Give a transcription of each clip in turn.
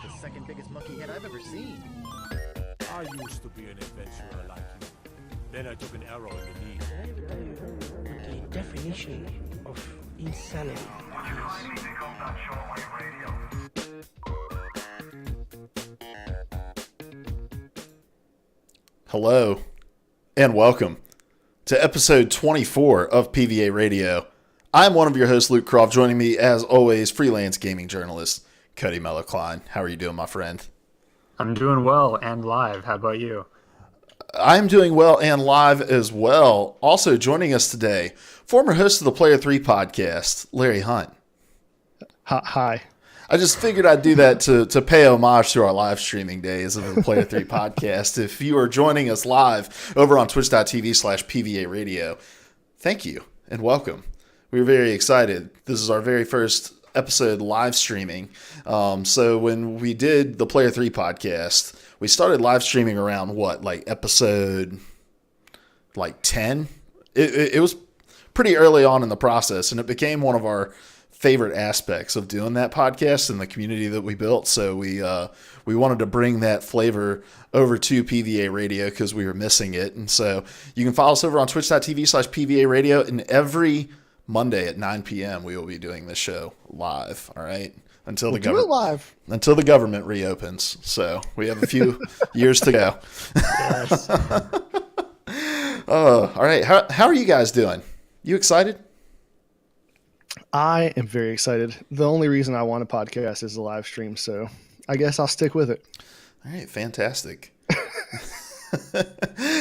the second biggest monkey head I've ever seen. I used to be an adventurer like you. Then I took an arrow in the knee. Can I tell you what the definition of insanity is? Hello, and welcome to episode 24 of PvA Radio. I'm one of your hosts, Luke Croft. Joining me, as always, freelance gaming journalist Cody Mello-Klein. How are you doing, my friend? I'm doing well and live. How about you? I'm doing well and live as well. Also joining us today, former host of the Player 3 podcast, Larry Hunt. Hi. I just figured I'd do that to pay homage to our live streaming days of the Player 3 podcast. If you are joining us live over on twitch.tv/PvA Radio, thank you and welcome. We're very excited. This is our very first episode live streaming. So when we did the Player 3 podcast, we started live streaming around episode 10? It was pretty early on in the process, and it became one of our favorite aspects of doing that podcast and the community that we built. So we wanted to bring that flavor over to PvA Radio because we were missing it. And so you can follow us over on twitch.tv/PvA Radio, and every Monday at 9 p.m. we will be doing this show live. All right. Until the government reopens. So we have a few years to go. Yes. All right. How are you guys doing? You excited? I am very excited. The only reason I want a podcast is the live stream, so I guess I'll stick with it. All right, fantastic.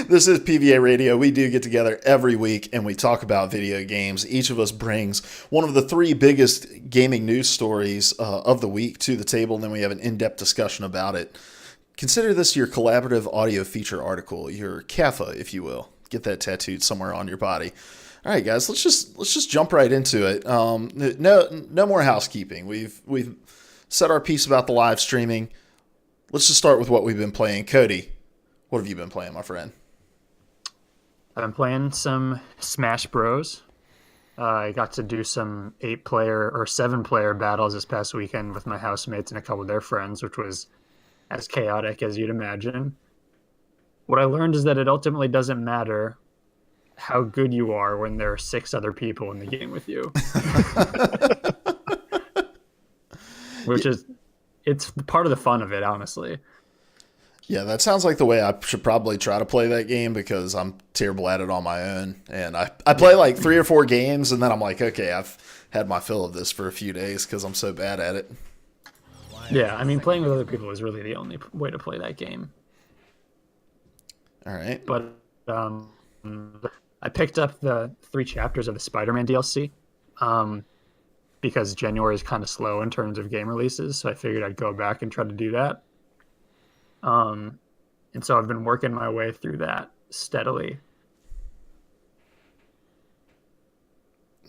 This is PvA Radio. We do get together every week and we talk about video games. Each of us brings one of the three biggest gaming news stories of the week to the table, and then we have an in-depth discussion about it. Consider this your collaborative audio feature article, your CAFA, if you will. Get that tattooed somewhere on your body. All right, guys, let's just jump right into it. No more housekeeping. We've said our piece about the live streaming. Let's just start with what we've been playing. Cody, what have you been playing, my friend? I've been playing some Smash Bros. I got to do some 8-player or 7-player battles this past weekend with my housemates and a couple of their friends, which was as chaotic as you'd imagine. What I learned is that it ultimately doesn't matter how good you are when there are 6 other people in the game with you. It's part of the fun of it, honestly. Yeah, that sounds like the way I should probably try to play that game because I'm terrible at it on my own. And I play like 3 or 4 games and then I'm like, okay, I've had my fill of this for a few days because I'm so bad at it. Yeah, I mean, playing with other people is really the only way to play that game. All right. But I picked up the 3 chapters of the Spider-Man DLC because January is kind of slow in terms of game releases, so I figured I'd go back and try to do that. And so I've been working my way through that steadily.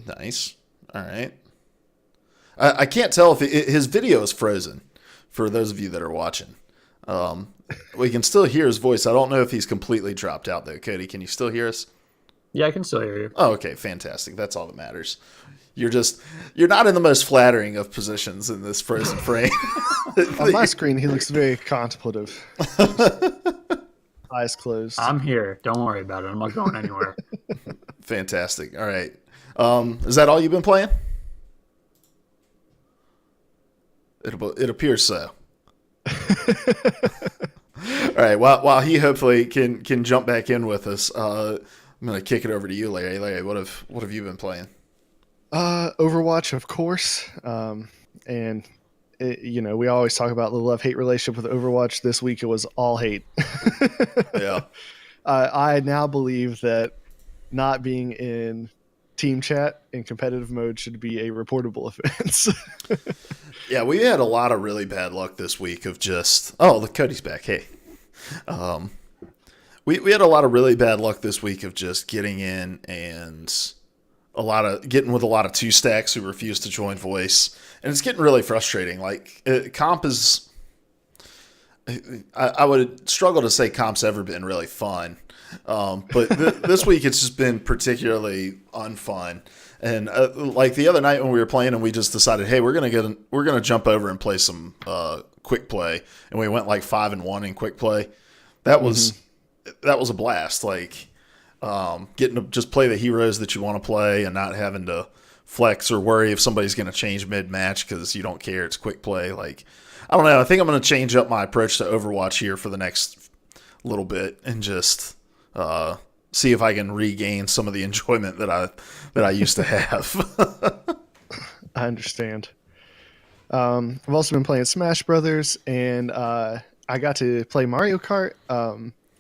Nice. All right. I can't tell if his video is frozen for those of you that are watching. We can still hear his voice. I don't know if he's completely dropped out, though. Cody, can you still hear us? Yeah, I can still hear you. Oh, okay. Fantastic. That's all that matters. You're not in the most flattering of positions in this frozen frame. On my screen, he looks very contemplative. Eyes closed. I'm here. Don't worry about it. I'm not going anywhere. Fantastic. All right. Is that all you've been playing? It appears so. All right. While he hopefully can jump back in with us, I'm going to kick it over to you, Larry. Larry, what have you been playing? Overwatch, of course. And we always talk about the love-hate relationship with Overwatch. This week it was all hate. Yeah. I now believe that not being in team chat in competitive mode should be a reportable offense. Yeah, we had a lot of really bad luck this week of just... Oh, look, Cody's back. Hey. We had a lot of really bad luck this week of just getting in and getting with a lot of 2-stacks who refuse to join voice. And it's getting really frustrating. Like, comp is... I would struggle to say comp's ever been really fun. But this week it's just been particularly unfun. And like the other night when we were playing and we just decided, hey, we're gonna jump over and play some quick play, and we went like 5-1 in quick play. That was a blast. Like getting to just play the heroes that you want to play and not having to flex or worry if somebody's going to change mid match because you don't care. It's quick play. Like I don't know. I think I'm going to change up my approach to Overwatch here for the next little bit and just see if I can regain some of the enjoyment that I used to have. I understand. I've also been playing Smash Brothers, and I got to play Mario Kart.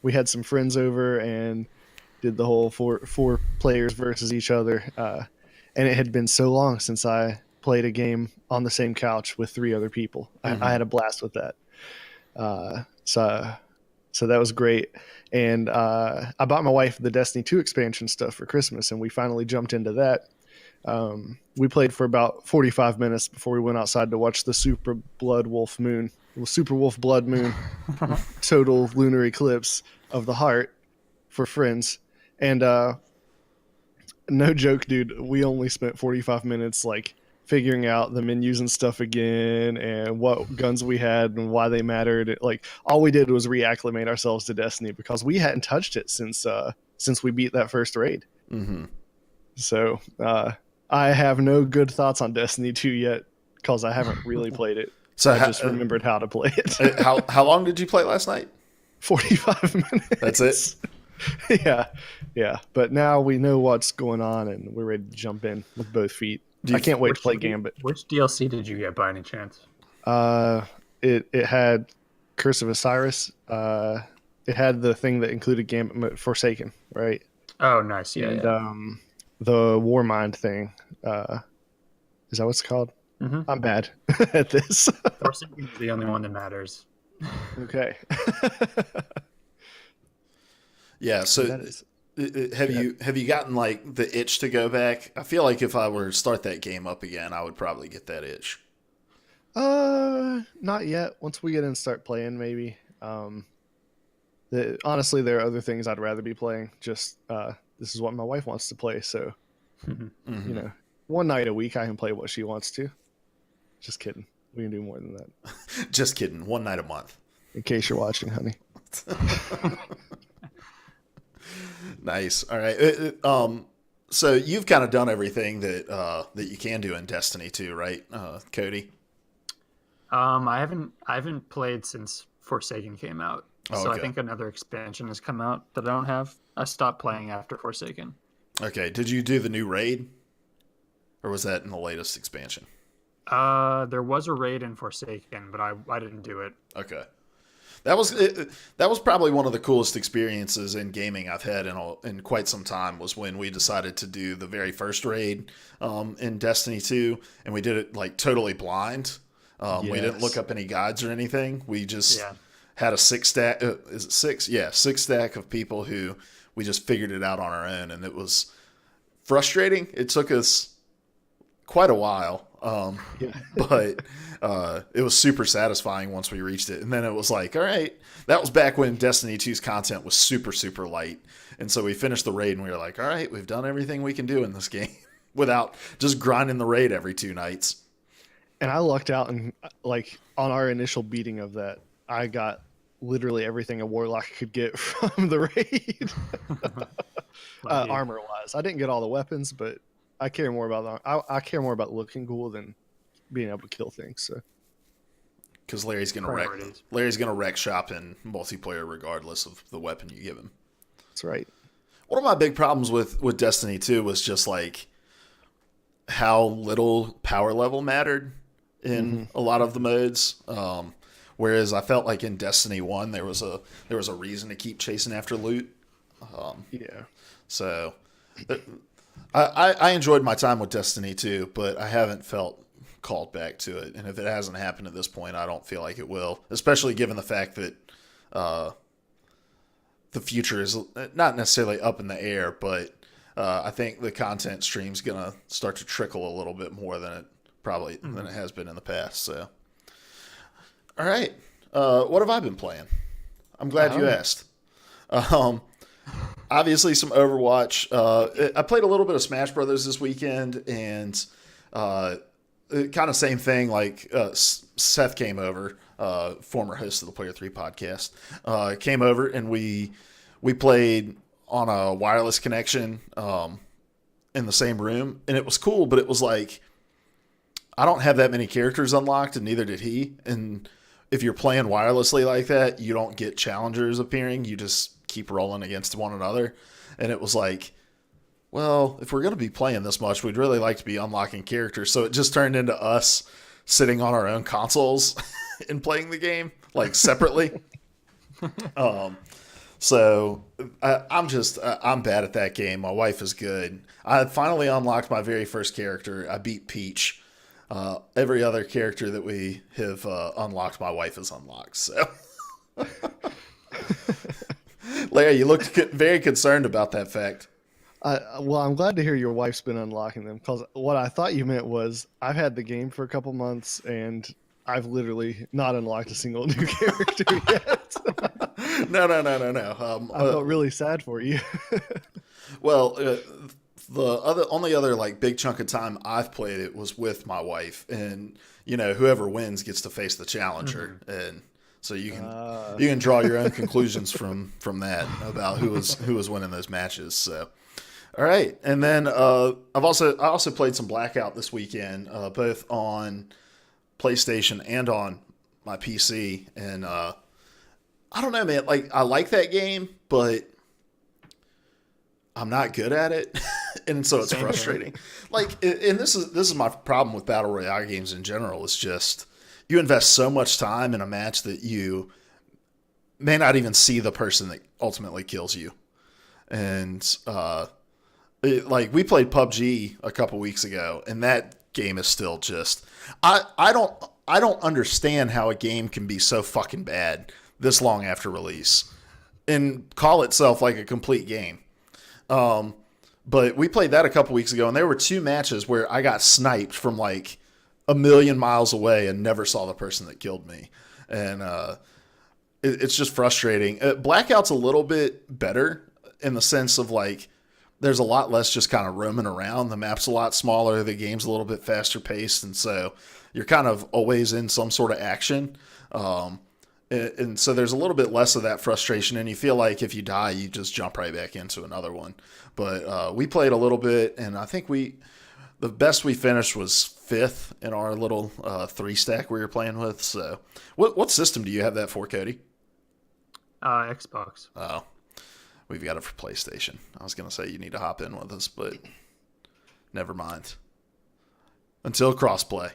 We had some friends over and did the whole four players versus each other. And it had been so long since I played a game on the same couch with 3 other people. I had a blast with that. So that was great. And I bought my wife the Destiny 2 expansion stuff for Christmas, and we finally jumped into that. We played for about 45 minutes before we went outside to watch the Super Wolf Blood Moon total lunar eclipse of the heart for friends. And no joke, dude, we only spent 45 minutes like figuring out the menus and stuff again and what guns we had and why they mattered. Like all we did was reacclimate ourselves to Destiny because we hadn't touched it since we beat that first raid. Mm-hmm. So I have no good thoughts on Destiny 2 yet because I haven't really played it. So I just remembered how to play it. How long did you play last night? 45 minutes. That's it? Yeah. But now we know what's going on and we're ready to jump in with both feet. I can't wait to play Gambit. Which DLC did you get by any chance? It had Curse of Osiris. It had the thing that included Gambit mode, Forsaken, right? Oh, nice. Yeah. And the Warmind thing. Is that what it's called? Mm-hmm. I'm bad at this. Forsaken is the only one that matters. Okay. Yeah. So have you gotten like the itch to go back? I feel like if I were to start that game up again, I would probably get that itch. Not yet. Once we get in and start playing, maybe. Honestly, there are other things I'd rather be playing. Just this is what my wife wants to play, so Mm-hmm. you know, one night a week I can play what she wants to. Just kidding. We can do more than that. Just kidding. One night a month. In case you're watching, honey. Nice. All right. So you've kind of done everything that you can do in Destiny 2, right, Cody? I haven't played since Forsaken came out. Oh, so okay. I think another expansion has come out that I don't have. I stopped playing after Forsaken. Okay. Did you do the new raid? Or was that in the latest expansion? There was a raid in Forsaken, but I didn't do it. Okay. That was probably one of the coolest experiences in gaming I've had in quite some time, was when we decided to do the very first raid in Destiny 2, and we did it like totally blind. We didn't look up any guides or anything. We just had a 6 stack. Is it 6? Yeah, 6 stack of people who we just figured it out on our own, and it was frustrating. It took us quite a while, but it was super satisfying once we reached it. And then it was like, all right, that was back when Destiny 2's content was super, super light. And so we finished the raid and we were like, all right, we've done everything we can do in this game without just grinding the raid every 2 nights. And I lucked out, and like on our initial beating of that, I got literally everything a warlock could get from the raid, armor wise. I didn't get all the weapons, but I care more about I care more about looking cool than being able to kill things. So, because Larry's gonna wreck shop in multiplayer regardless of the weapon you give him. That's right. One of my big problems with Destiny 2 was just like how little power level mattered in a lot of the modes. Whereas I felt like in Destiny 1 there was a reason to keep chasing after loot. So I enjoyed my time with Destiny 2, but I haven't felt called back to it. And if it hasn't happened at this point, I don't feel like it will, especially given the fact that the future is not necessarily up in the air, but I think the content stream's going to start to trickle a little bit more than it has been in the past. So, all right. what have I been playing? I'm glad you asked. Obviously, some Overwatch. I played a little bit of Smash Brothers this weekend, and kind of same thing. Like Seth came over, former host of the Player 3 podcast, came over, and we played on a wireless connection in the same room, and it was cool. But it was like I don't have that many characters unlocked, and neither did he. And if you're playing wirelessly like that, you don't get challengers appearing. You just keep rolling against one another. And it was like, well, if we're going to be playing this much, we'd really like to be unlocking characters. So it just turned into us sitting on our own consoles and playing the game, like separately. So I'm bad at that game. My wife is good. I finally unlocked my very first character. I beat Peach. Every other character that we have unlocked, my wife has unlocked. So, Larry, you looked very concerned about that fact. Well, I'm glad to hear your wife's been unlocking them, because what I thought you meant was I've had the game for a couple months and I've literally not unlocked a single new character yet. No. I felt really sad for you. Well, the only other like big chunk of time I've played it was with my wife, and whoever wins gets to face the challenger, and so you can draw your own conclusions from that about who was winning those matches. So, all right, and then I also played some Blackout this weekend, both on PlayStation and on my PC, and I don't know, man. Like I like that game, but I'm not good at it. And so it's frustrating. Like, and this is my problem with battle royale games in general. It's just you invest so much time in a match that you may not even see the person that ultimately kills you. And like we played PUBG a couple weeks ago, and that game is still just I don't understand how a game can be so fucking bad this long after release and call itself like a complete game. But we played that a couple weeks ago, and there were 2 matches where I got sniped from like a million miles away and never saw the person that killed me. And it's just frustrating. Blackout's a little bit better in the sense of like there's a lot less just kind of roaming around. The map's a lot smaller. The game's a little bit faster paced, and so you're kind of always in some sort of action. And so there's a little bit less of that frustration, and you feel like if you die, you just jump right back into another one. But we played a little bit, and I think the best we finished was 5th in our little 3-stack we were playing with. So what system do you have that for, Cody? Xbox. Oh, we've got it for PlayStation. I was going to say you need to hop in with us, but never mind. Until crossplay.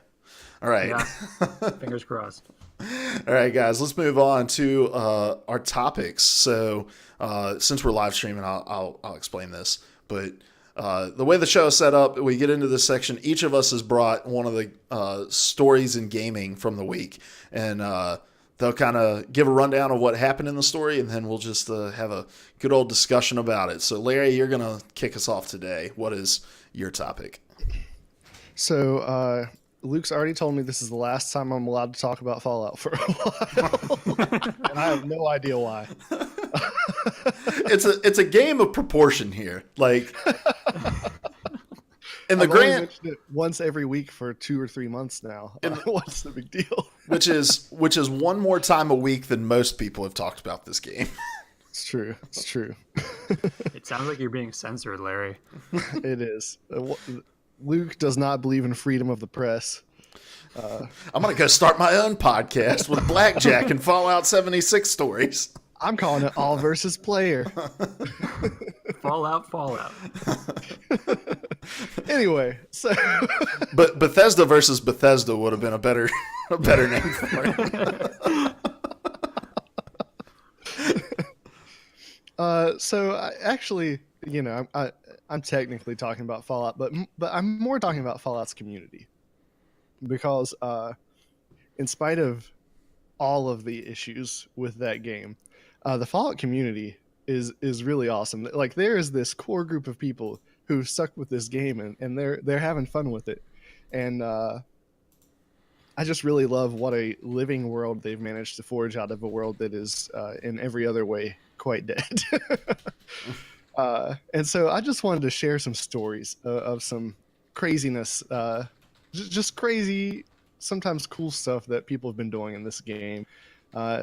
All right. Yeah. Fingers crossed. All right, guys, let's move on to our topics. So since we're live streaming, I'll explain this. But the way the show is set up, we get into this section. Each of us has brought one of the stories in gaming from the week. And they'll kind of give a rundown of what happened in the story, and then we'll just have a good old discussion about it. So, Larry, you're going to kick us off today. What is your topic? So, Luke's already told me this is the last time I'm allowed to talk about Fallout for a while, and I have no idea why. It's a game of proportion here, like. In the I've only grand, mentioned it once every week for 2 or 3 months now. What's the big deal? which is one more time a week than most people have talked about this game. It's true. It's true. It sounds like you're being censored, Larry. It is. Luke does not believe in freedom of the press. I'm gonna go start my own podcast with Blackjack and Fallout 76 stories. I'm calling it all versus player. Fallout. Anyway, so but Bethesda versus Bethesda would have been a better name for it. So I actually, I'm technically talking about Fallout, but I'm more talking about Fallout's community, because in spite of all of the issues with that game, the Fallout community is really awesome. Like, there is this core group of people who stuck with this game, and they're having fun with it, and I just really love what a living world they've managed to forge out of a world that is in every other way quite dead. And so I just wanted to share some stories of some craziness, just crazy, sometimes cool stuff that people have been doing in this game.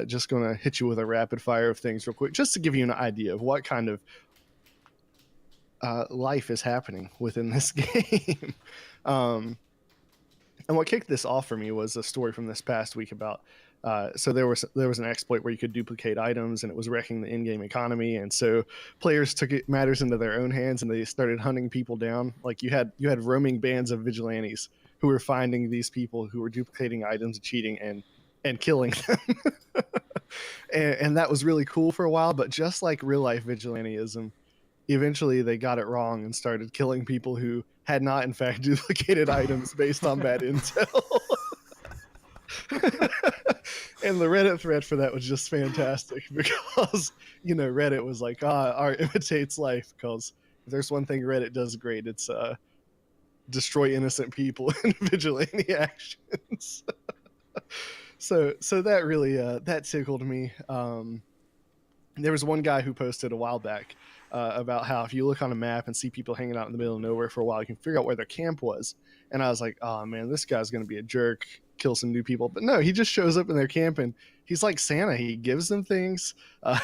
Just going to hit you with a rapid fire of things real quick, just to give you an idea of what kind of life is happening within this game. And what kicked this off for me was a story from this past week about so there was an exploit where you could duplicate items and it was wrecking the in-game economy, and so players took matters into their own hands and they started hunting people down. Like you had roaming bands of vigilantes who were finding these people who were duplicating items, cheating, and killing them. and that was really cool for a while, but just like real life vigilantism, eventually they got it wrong and started killing people who had not in fact duplicated items based on bad intel. And the Reddit thread for that was just fantastic because, Reddit was like, art imitates life, because if there's one thing Reddit does great, it's destroy innocent people in vigilante actions. So that really that tickled me. There was one guy who posted a while back about how if you look on a map and see people hanging out in the middle of nowhere for a while, you can figure out where their camp was. And I was like, oh man, this guy's going to be a jerk, kill some new people. But no, he just shows up in their camp and he's like Santa. He gives them things,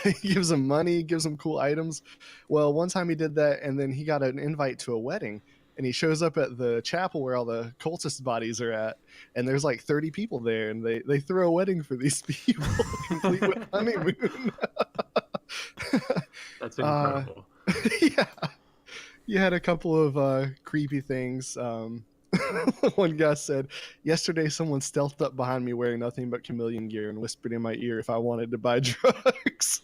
he gives them money, gives them cool items. Well, one time he did that, and then he got an invite to a wedding. And he shows up at the chapel where all the cultist bodies are at, and there's like 30 people there, and they throw a wedding for these people, complete with honeymoon. That's incredible. Yeah. You had a couple of creepy things. One guy said, yesterday someone stealthed up behind me wearing nothing but chameleon gear and whispered in my ear if I wanted to buy drugs.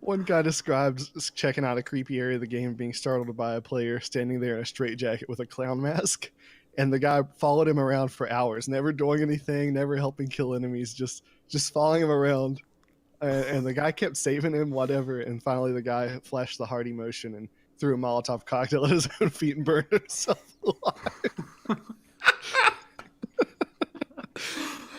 One guy describes checking out a creepy area of the game, being startled by a player standing there in a straitjacket with a clown mask. And the guy followed him around for hours, never doing anything, never helping kill enemies, just following him around. And the guy kept saving him, whatever. And finally the guy flashed the heart emotion and threw a Molotov cocktail at his own feet and burned himself alive.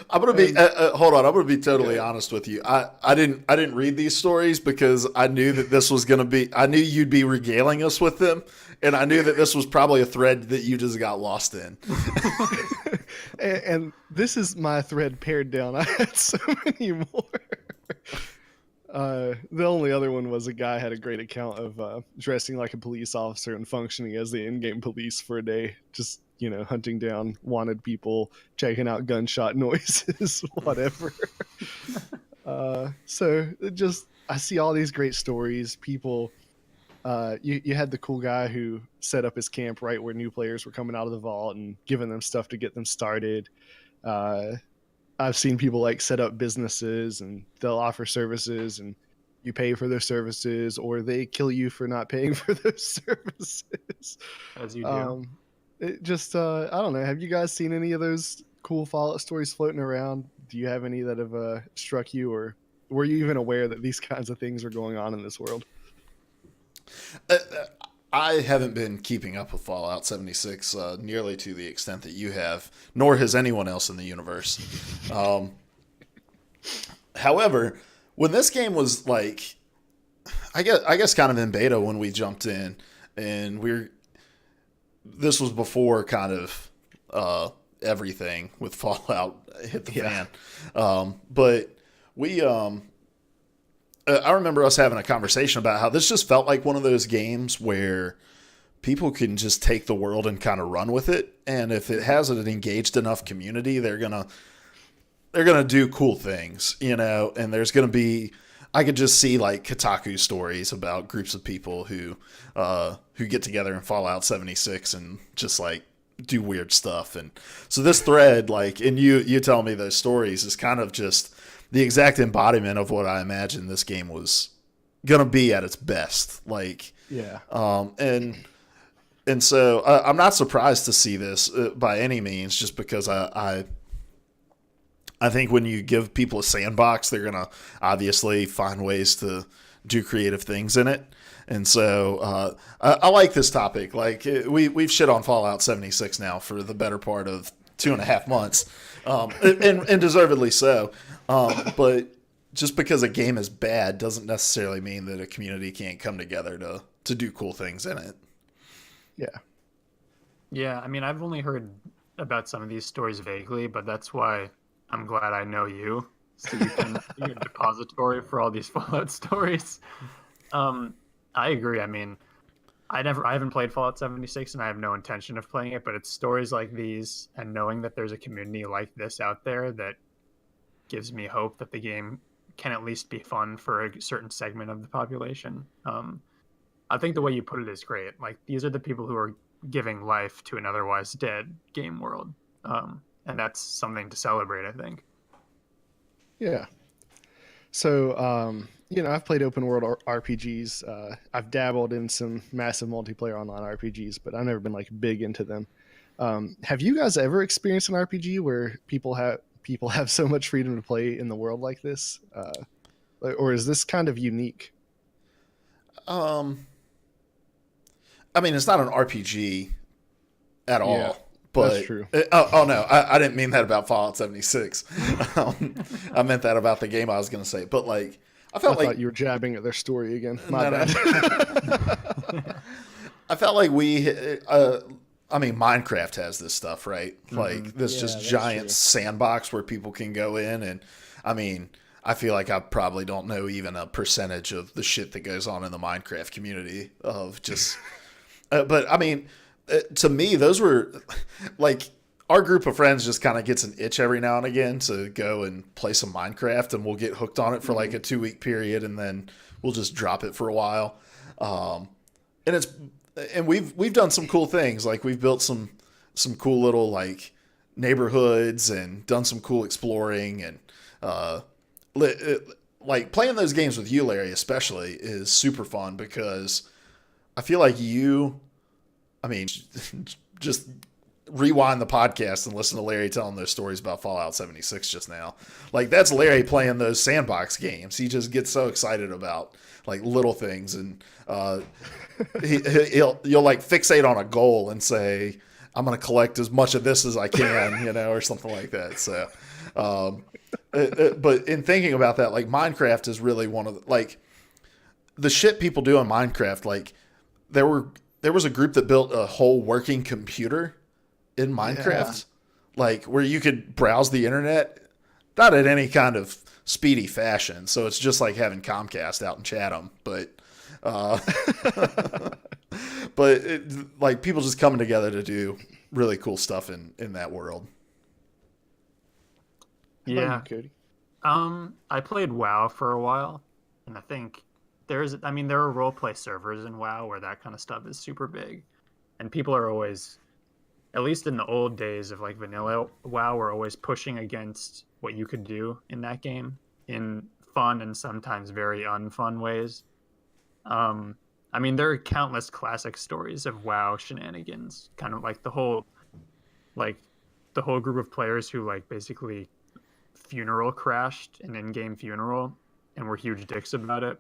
I'm gonna be hold on. I'm gonna be totally honest with you. I didn't read these stories because I knew that this was gonna be. I knew you'd be regaling us with them, and I knew that this was probably a thread that you just got lost in. and this is my thread pared down. I had so many more. The only other one was a guy had a great account of dressing like a police officer and functioning as the in-game police for a day, just hunting down wanted people, checking out gunshot noises, whatever. So I see all these great stories. People, you had the cool guy who set up his camp right where new players were coming out of the vault and giving them stuff to get them started. I've seen people like set up businesses and they'll offer services and you pay for their services, or they kill you for not paying for those services. As you do. It just, I don't know. Have you guys seen any of those cool Fallout stories floating around? Do you have any that have struck you, or were you even aware that these kinds of things were going on in this world? I haven't been keeping up with Fallout 76 nearly to the extent that you have, nor has anyone else in the universe. However, when this game was like, I guess kind of in beta when we jumped in, and this was before kind of everything with Fallout hit the fan. But we, I remember us having a conversation about how this just felt like one of those games where people can just take the world and kind of run with it. And if it has an engaged enough community, they're going to do cool things, and there's going to be, I could just see like Kotaku stories about groups of people who get together in Fallout 76 and just like do weird stuff. And so this thread, like, and you tell me those stories, is kind of just the exact embodiment of what I imagined this game was going to be at its best. Like, yeah. And so I'm not surprised to see this by any means, just because I think when you give people a sandbox, they're going to obviously find ways to do creative things in it. And so I like this topic. Like we've shit on Fallout 76 now for the better part of 2.5 months, and deservedly so. But just because a game is bad doesn't necessarily mean that a community can't come together to do cool things in it. Yeah. Yeah, I mean, I've only heard about some of these stories vaguely, but that's why I'm glad I know you, so you can be a depository for all these Fallout stories. I agree. I mean, I haven't played Fallout 76, and I have no intention of playing it, but it's stories like these and knowing that there's a community like this out there that gives me hope that the game can at least be fun for a certain segment of the population. I think the way you put it is great. Like, these are the people who are giving life to an otherwise dead game world. And that's something to celebrate, I think. Yeah. So, I've played open world RPGs. I've dabbled in some massive multiplayer online RPGs, but I've never been like big into them. Have you guys ever experienced an RPG where people have so much freedom to play in the world like this? Or is this kind of unique? I mean, it's not an RPG at all. Yeah, but that's true. No, I didn't mean that about Fallout 76. I meant that about the game I was going to say. But like, I thought you were jabbing at their story again. My bad. I felt like Minecraft has this stuff, right? Like this just giant sandbox where people can go in, and I mean, I feel like I probably don't know even a percentage of the shit that goes on in the Minecraft community of just. But I mean, to me, those were like our group of friends just kind of gets an itch every now and again to go and play some Minecraft, and we'll get hooked on it for like a 2-week period, and then we'll just drop it for a while. And we've done some cool things. Like we've built some cool little like neighborhoods and done some cool exploring, and like playing those games with you, Larry, especially is super fun because I feel like just rewind the podcast and listen to Larry telling those stories about Fallout 76 just now. Like that's Larry playing those sandbox games. He just gets so excited about like little things, and you'll like fixate on a goal and say, I'm going to collect as much of this as I can, or something like that. So, but in thinking about that, like Minecraft is really one of the shit people do in Minecraft. Like there was a group that built a whole working computer in Minecraft, like where you could browse the internet, not in any kind of speedy fashion. So it's just like having Comcast out in Chatham, but like people just coming together to do really cool stuff in that world. Yeah. Cody? I played WoW for a while, and I think there are roleplay servers in WoW where that kind of stuff is super big, and people are always, at least in the old days of like vanilla WoW, were always pushing against what you could do in that game in fun and sometimes very unfun ways. There are countless classic stories of WoW shenanigans, kind of like the whole group of players who like basically funeral crashed an in-game funeral and were huge dicks about it,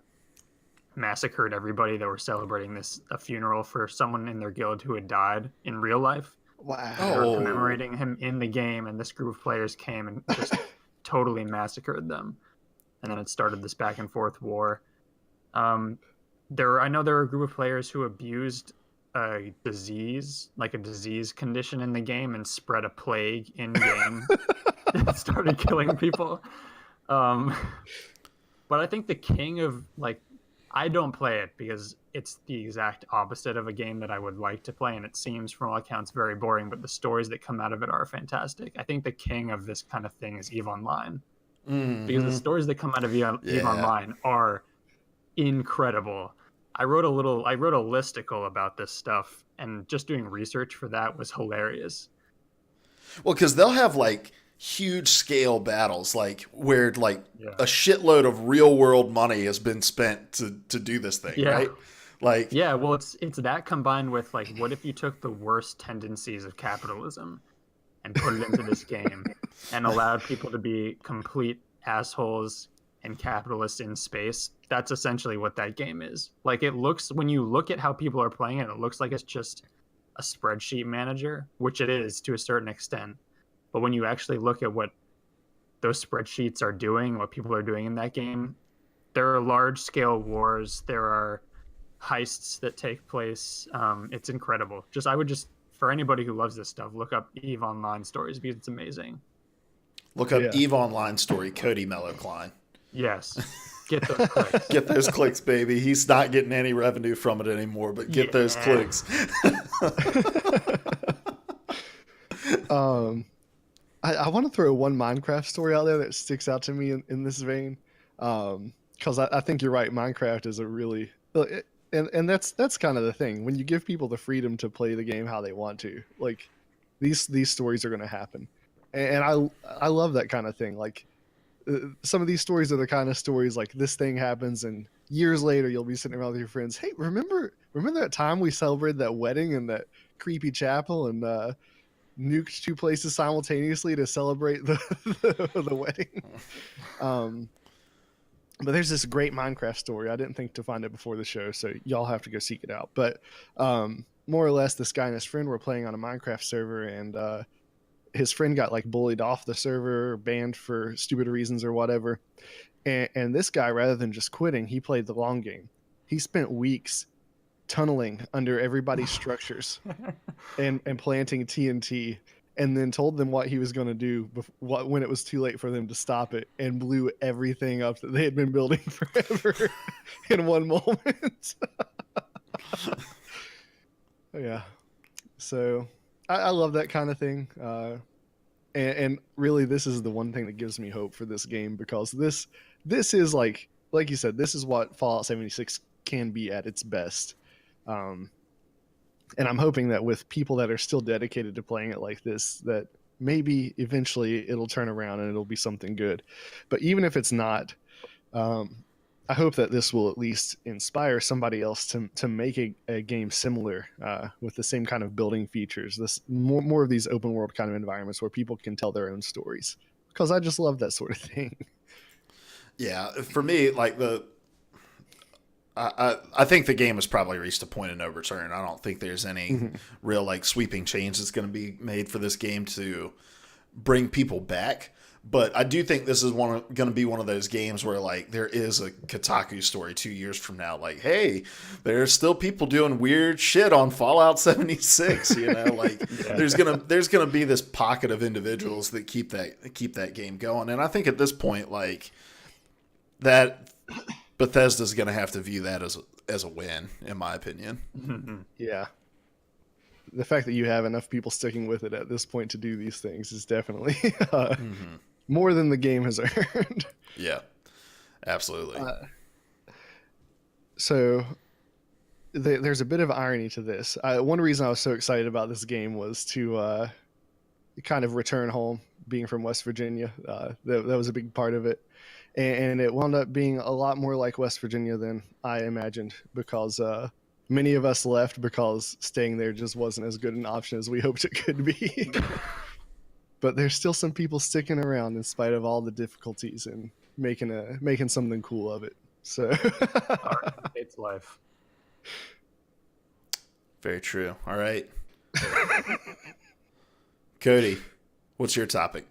massacred everybody that were celebrating a funeral for someone in their guild who had died in real life. Wow. They were commemorating him in the game, and this group of players came and just totally massacred them. And then it started this back and forth war. I know there were a group of players who abused a disease condition in the game and spread a plague in game. It started killing people. But I think the king of I don't play it because it's the exact opposite of a game that I would like to play, and it seems from all accounts very boring, but the stories that come out of it are fantastic. I think the king of this kind of thing is EVE Online. Mm-hmm. Because the stories that come out of EVE Online are incredible. I wrote a listicle about this stuff, and just doing research for that was hilarious. Well, because they'll have huge scale battles, where a shitload of real world money has been spent to do this thing, right? Well, it's that combined with what if you took the worst tendencies of capitalism and put it into this game and allowed people to be complete assholes and capitalists in space. That's essentially what that game is. Like, it looks, when you look at how people are playing it, it looks like it's just a spreadsheet manager, which it is to a certain extent. But when you actually look at what those spreadsheets are doing, what people are doing in that game, there are large scale wars. There are heists that take place. It's incredible. For anybody who loves this stuff, look up EVE Online stories because it's amazing. Look up Yeah. EVE Online story, Cody Mello Klein. Yes. Get those clicks. Get those clicks, baby. He's not getting any revenue from it anymore, but get those clicks. I want to throw one Minecraft story out there that sticks out to me in this vein, because I think you're right. Minecraft is a really and that's kind of the thing. When you give people the freedom to play the game how they want to, like these stories are going to happen, and I love that kind of thing. Like some of these stories are the kind of stories like this thing happens, and years later you'll be sitting around with your friends. Hey, remember that time we celebrated that wedding in that creepy chapel and nuked two places simultaneously to celebrate the wedding. But there's this great Minecraft story. I didn't think to find it before the show, so y'all have to go seek it out. But more or less, this guy and his friend were playing on a Minecraft server, and his friend got like bullied off the server, banned for stupid reasons or whatever. And this guy, rather than just quitting, he played the long game. He spent weeks tunneling under everybody's structures and planting TNT, and then told them what he was going to do when it was too late for them to stop it, and blew everything up that they had been building forever in one moment. Yeah. So I love that kind of thing. And really, this is the one thing that gives me hope for this game, because this is like you said, this is what Fallout 76 can be at its best. And I'm hoping that with people that are still dedicated to playing it like this, that maybe eventually it'll turn around and it'll be something good. But even if it's not, I hope that this will at least inspire somebody else to make a game similar, with the same kind of building features, this more of these open world kind of environments where people can tell their own stories, because I just love that sort of thing. Yeah, for me, like I think the game has probably reached a point of no return. I don't think there's any real like sweeping change that's going to be made for this game to bring people back. But I do think this is going to be one of those games where like there is a Kotaku story 2 years from now, like, hey, there's still people doing weird shit on Fallout 76. You know, like there's gonna be this pocket of individuals that keep that game going. And I think at this point, like that, Bethesda's going to have to view that as a win, in my opinion. Yeah. The fact that you have enough people sticking with it at this point to do these things is definitely more than the game has earned. Yeah, absolutely. So there's a bit of irony to this. One reason I was so excited about this game was to kind of return home, being from West Virginia. That was a big part of it. And it wound up being a lot more like West Virginia than I imagined, because many of us left because staying there just wasn't as good an option as we hoped it could be. But there's still some people sticking around in spite of all the difficulties and making something cool of it. So It's life. Very true. All right. Cody, what's your topic?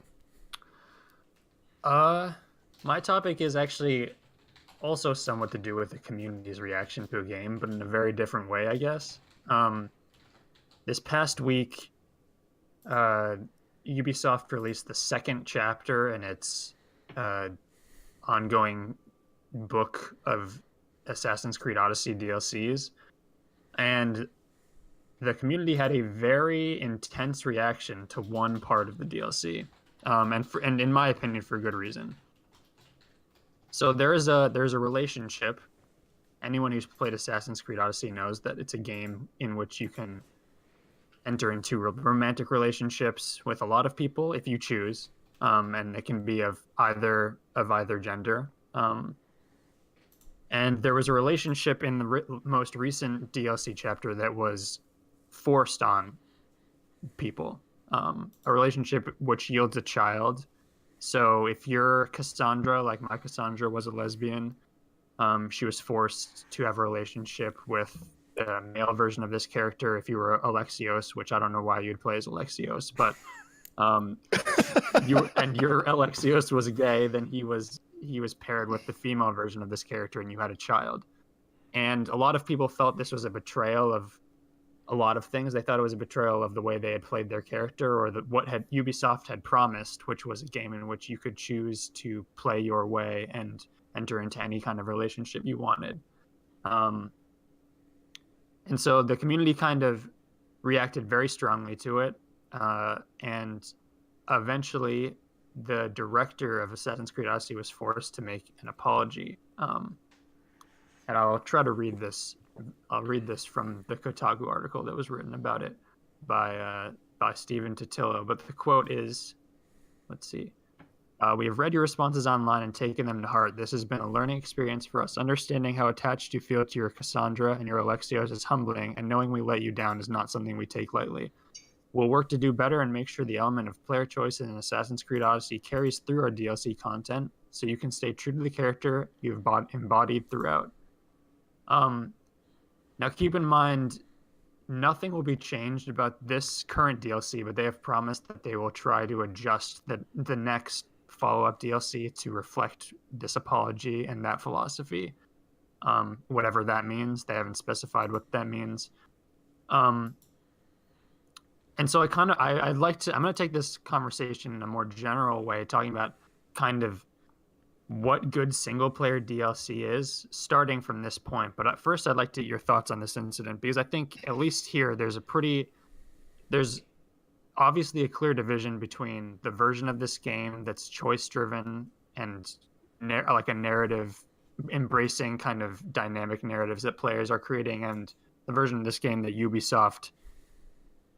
My topic is actually also somewhat to do with the community's reaction to a game, but in a very different way, I guess. This past week, Ubisoft released the second chapter in its ongoing book of Assassin's Creed Odyssey DLCs, and the community had a very intense reaction to one part of the DLC, and in my opinion, for good reason. So there's a relationship. Anyone who's played Assassin's Creed Odyssey knows that it's a game in which you can enter into romantic relationships with a lot of people if you choose, and it can be of either gender. And there was a relationship in the most recent DLC chapter that was forced on people. A relationship which yields a child So if your Cassandra, like my Cassandra was a lesbian, she was forced to have a relationship with the male version of this character. If you were Alexios, which I don't know why you'd play as Alexios, but your Alexios was gay, then he was paired with the female version of this character, and you had a child. And a lot of people felt this was a betrayal of a lot of things. They thought it was a betrayal of the way they had played their character, or what had Ubisoft had promised, which was a game in which you could choose to play your way and enter into any kind of relationship you wanted. And so the community kind of reacted very strongly to it. And eventually the director of Assassin's Creed Odyssey was forced to make an apology. And I'll try to read this. I'll read this from the Kotaku article that was written about it by Stephen Totillo. But the quote is, let's see. We have read your responses online and taken them to heart. This has been a learning experience for us. Understanding how attached you feel to your Cassandra and your Alexios is humbling, and knowing we let you down is not something we take lightly. We'll work to do better and make sure the element of player choice in Assassin's Creed Odyssey carries through our DLC content, so you can stay true to the character you've embodied throughout. Now keep in mind, nothing will be changed about this current DLC, but they have promised that they will try to adjust the next follow-up DLC to reflect this apology and that philosophy. Whatever that means, they haven't specified what that means. And so I'm going to take this conversation in a more general way, talking about kind of what good single-player DLC is, starting from this point. But at first, I'd like to get your thoughts on this incident, because I think, at least here, there's obviously a clear division between the version of this game that's choice-driven and like a narrative, embracing kind of dynamic narratives that players are creating, and the version of this game that Ubisoft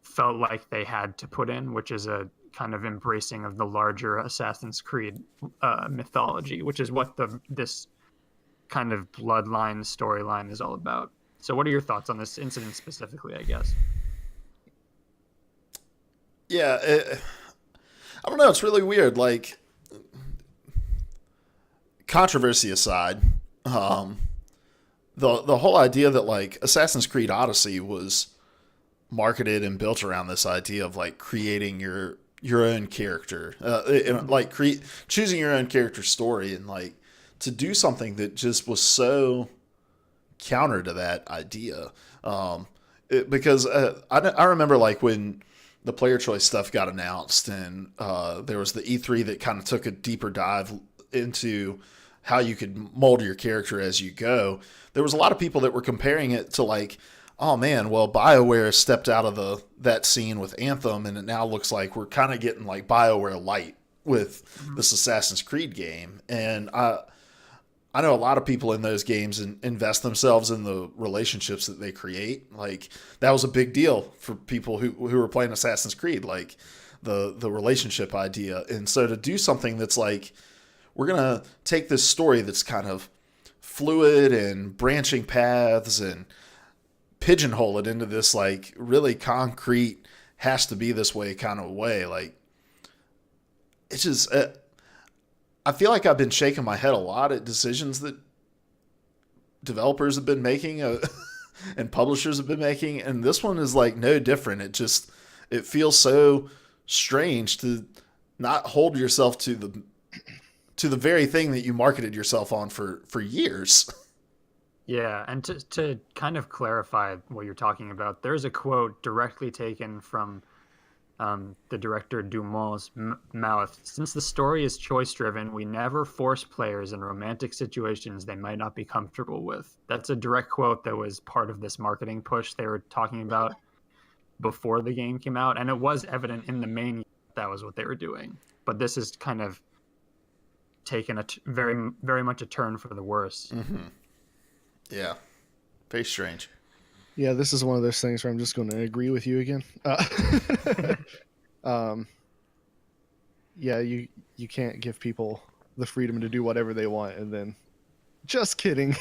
felt like they had to put in, which is a kind of embracing of the larger Assassin's Creed mythology, which is what this kind of bloodline storyline is all about. So what are your thoughts on this incident specifically, I guess? Yeah, I don't know. It's really weird. Like, controversy aside, the whole idea that like Assassin's Creed Odyssey was marketed and built around this idea of like creating your own character, and like choosing your own character story, and like to do something that just was so counter to that idea. Because I remember like when the player choice stuff got announced, and there was the E3 that kind of took a deeper dive into how you could mold your character as you go. There was a lot of people that were comparing it to like, oh man, well, BioWare stepped out of that scene with Anthem, and it now looks like we're kind of getting like BioWare light with this Assassin's Creed game. And I know a lot of people in those games invest themselves in the relationships that they create. Like, that was a big deal for people who were playing Assassin's Creed, like the relationship idea. And so to do something that's like, we're going to take this story that's kind of fluid and branching paths and pigeonhole it into this like really concrete, has to be this way kind of way. Like, it's just, I feel like I've been shaking my head a lot at decisions that developers have been making and publishers have been making. And this one is like no different. It feels so strange to not hold yourself to the very thing that you marketed yourself on for years. Yeah, and to kind of clarify what you're talking about, there's a quote directly taken from the director Dumont's mouth. Since the story is choice-driven, we never force players in romantic situations they might not be comfortable with. That's a direct quote that was part of this marketing push they were talking about before the game came out, and it was evident in the main that was what they were doing. But this is kind of taken very, very much a turn for the worse. Mm-hmm. Yeah, very strange. Yeah, this is one of those things where I'm just going to agree with you again. Yeah, you can't give people the freedom to do whatever they want, and then just kidding.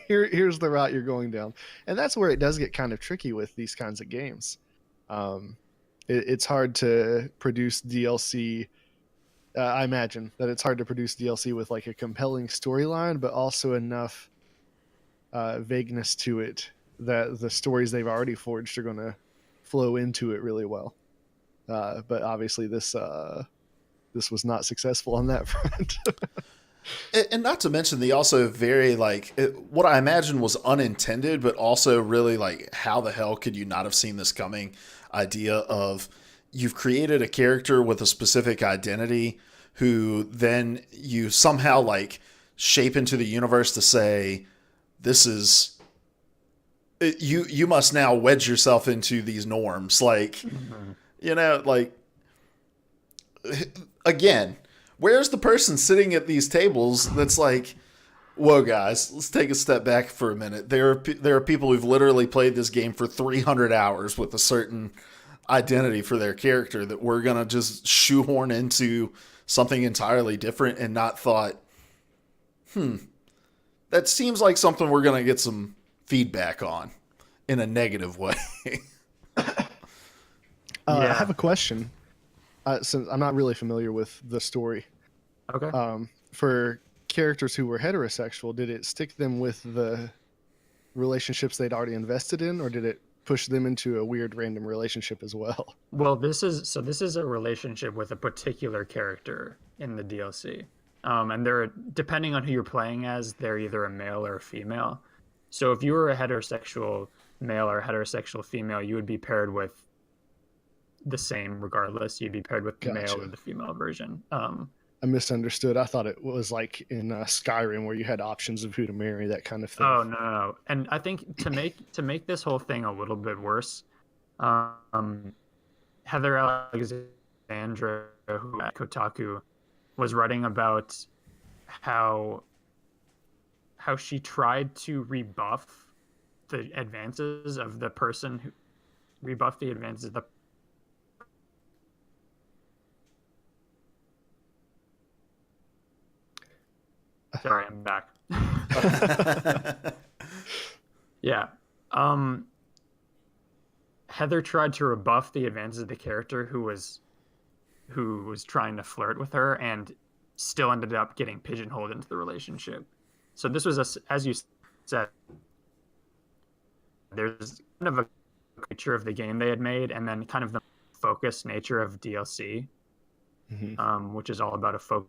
Here's the route you're going down, and that's where it does get kind of tricky with these kinds of games. It's hard to produce DLC I imagine that it's hard to produce DLC with like a compelling storyline, but also enough vagueness to it that the stories they've already forged are going to flow into it really well. But obviously, this was not successful on that front. And not to mention the also very like what I imagine was unintended, but also really like how the hell could you not have seen this coming? Idea of you've created a character with a specific identity who then you somehow like shape into the universe to say this is you must now wedge yourself into these norms, like you know, like again, where's the person sitting at these tables that's like, whoa, guys, let's take a step back for a minute. There are people who've literally played this game for 300 hours with a certain identity for their character that we're going to just shoehorn into something entirely different and not thought, that seems like something we're going to get some feedback on in a negative way. I have a question. Since I'm not really familiar with the story. Okay. For characters who were heterosexual, did it stick them with the relationships they'd already invested in, or did it push them into a weird random relationship as well? Well, this is a relationship with a particular character in the DLC. And they're, depending on who you're playing as, they're either a male or a female. So if you were a heterosexual male or a heterosexual female, you would be paired with the same regardless. You'd be paired with the male or the female version. I misunderstood. I thought it was like in Skyrim where you had options of who to marry, that kind of thing. Oh no. And I think to make this whole thing a little bit worse, Heather Alexandra, who at Kotaku, was writing about how she tried to rebuff the advances of the person who rebuff the advances of the Sorry, I'm back. Yeah. Heather tried to rebuff the advances of the character who was trying to flirt with her and still ended up getting pigeonholed into the relationship. So this was, as you said, there's kind of a picture of the game they had made and then kind of the focused nature of DLC, which is all about a focus.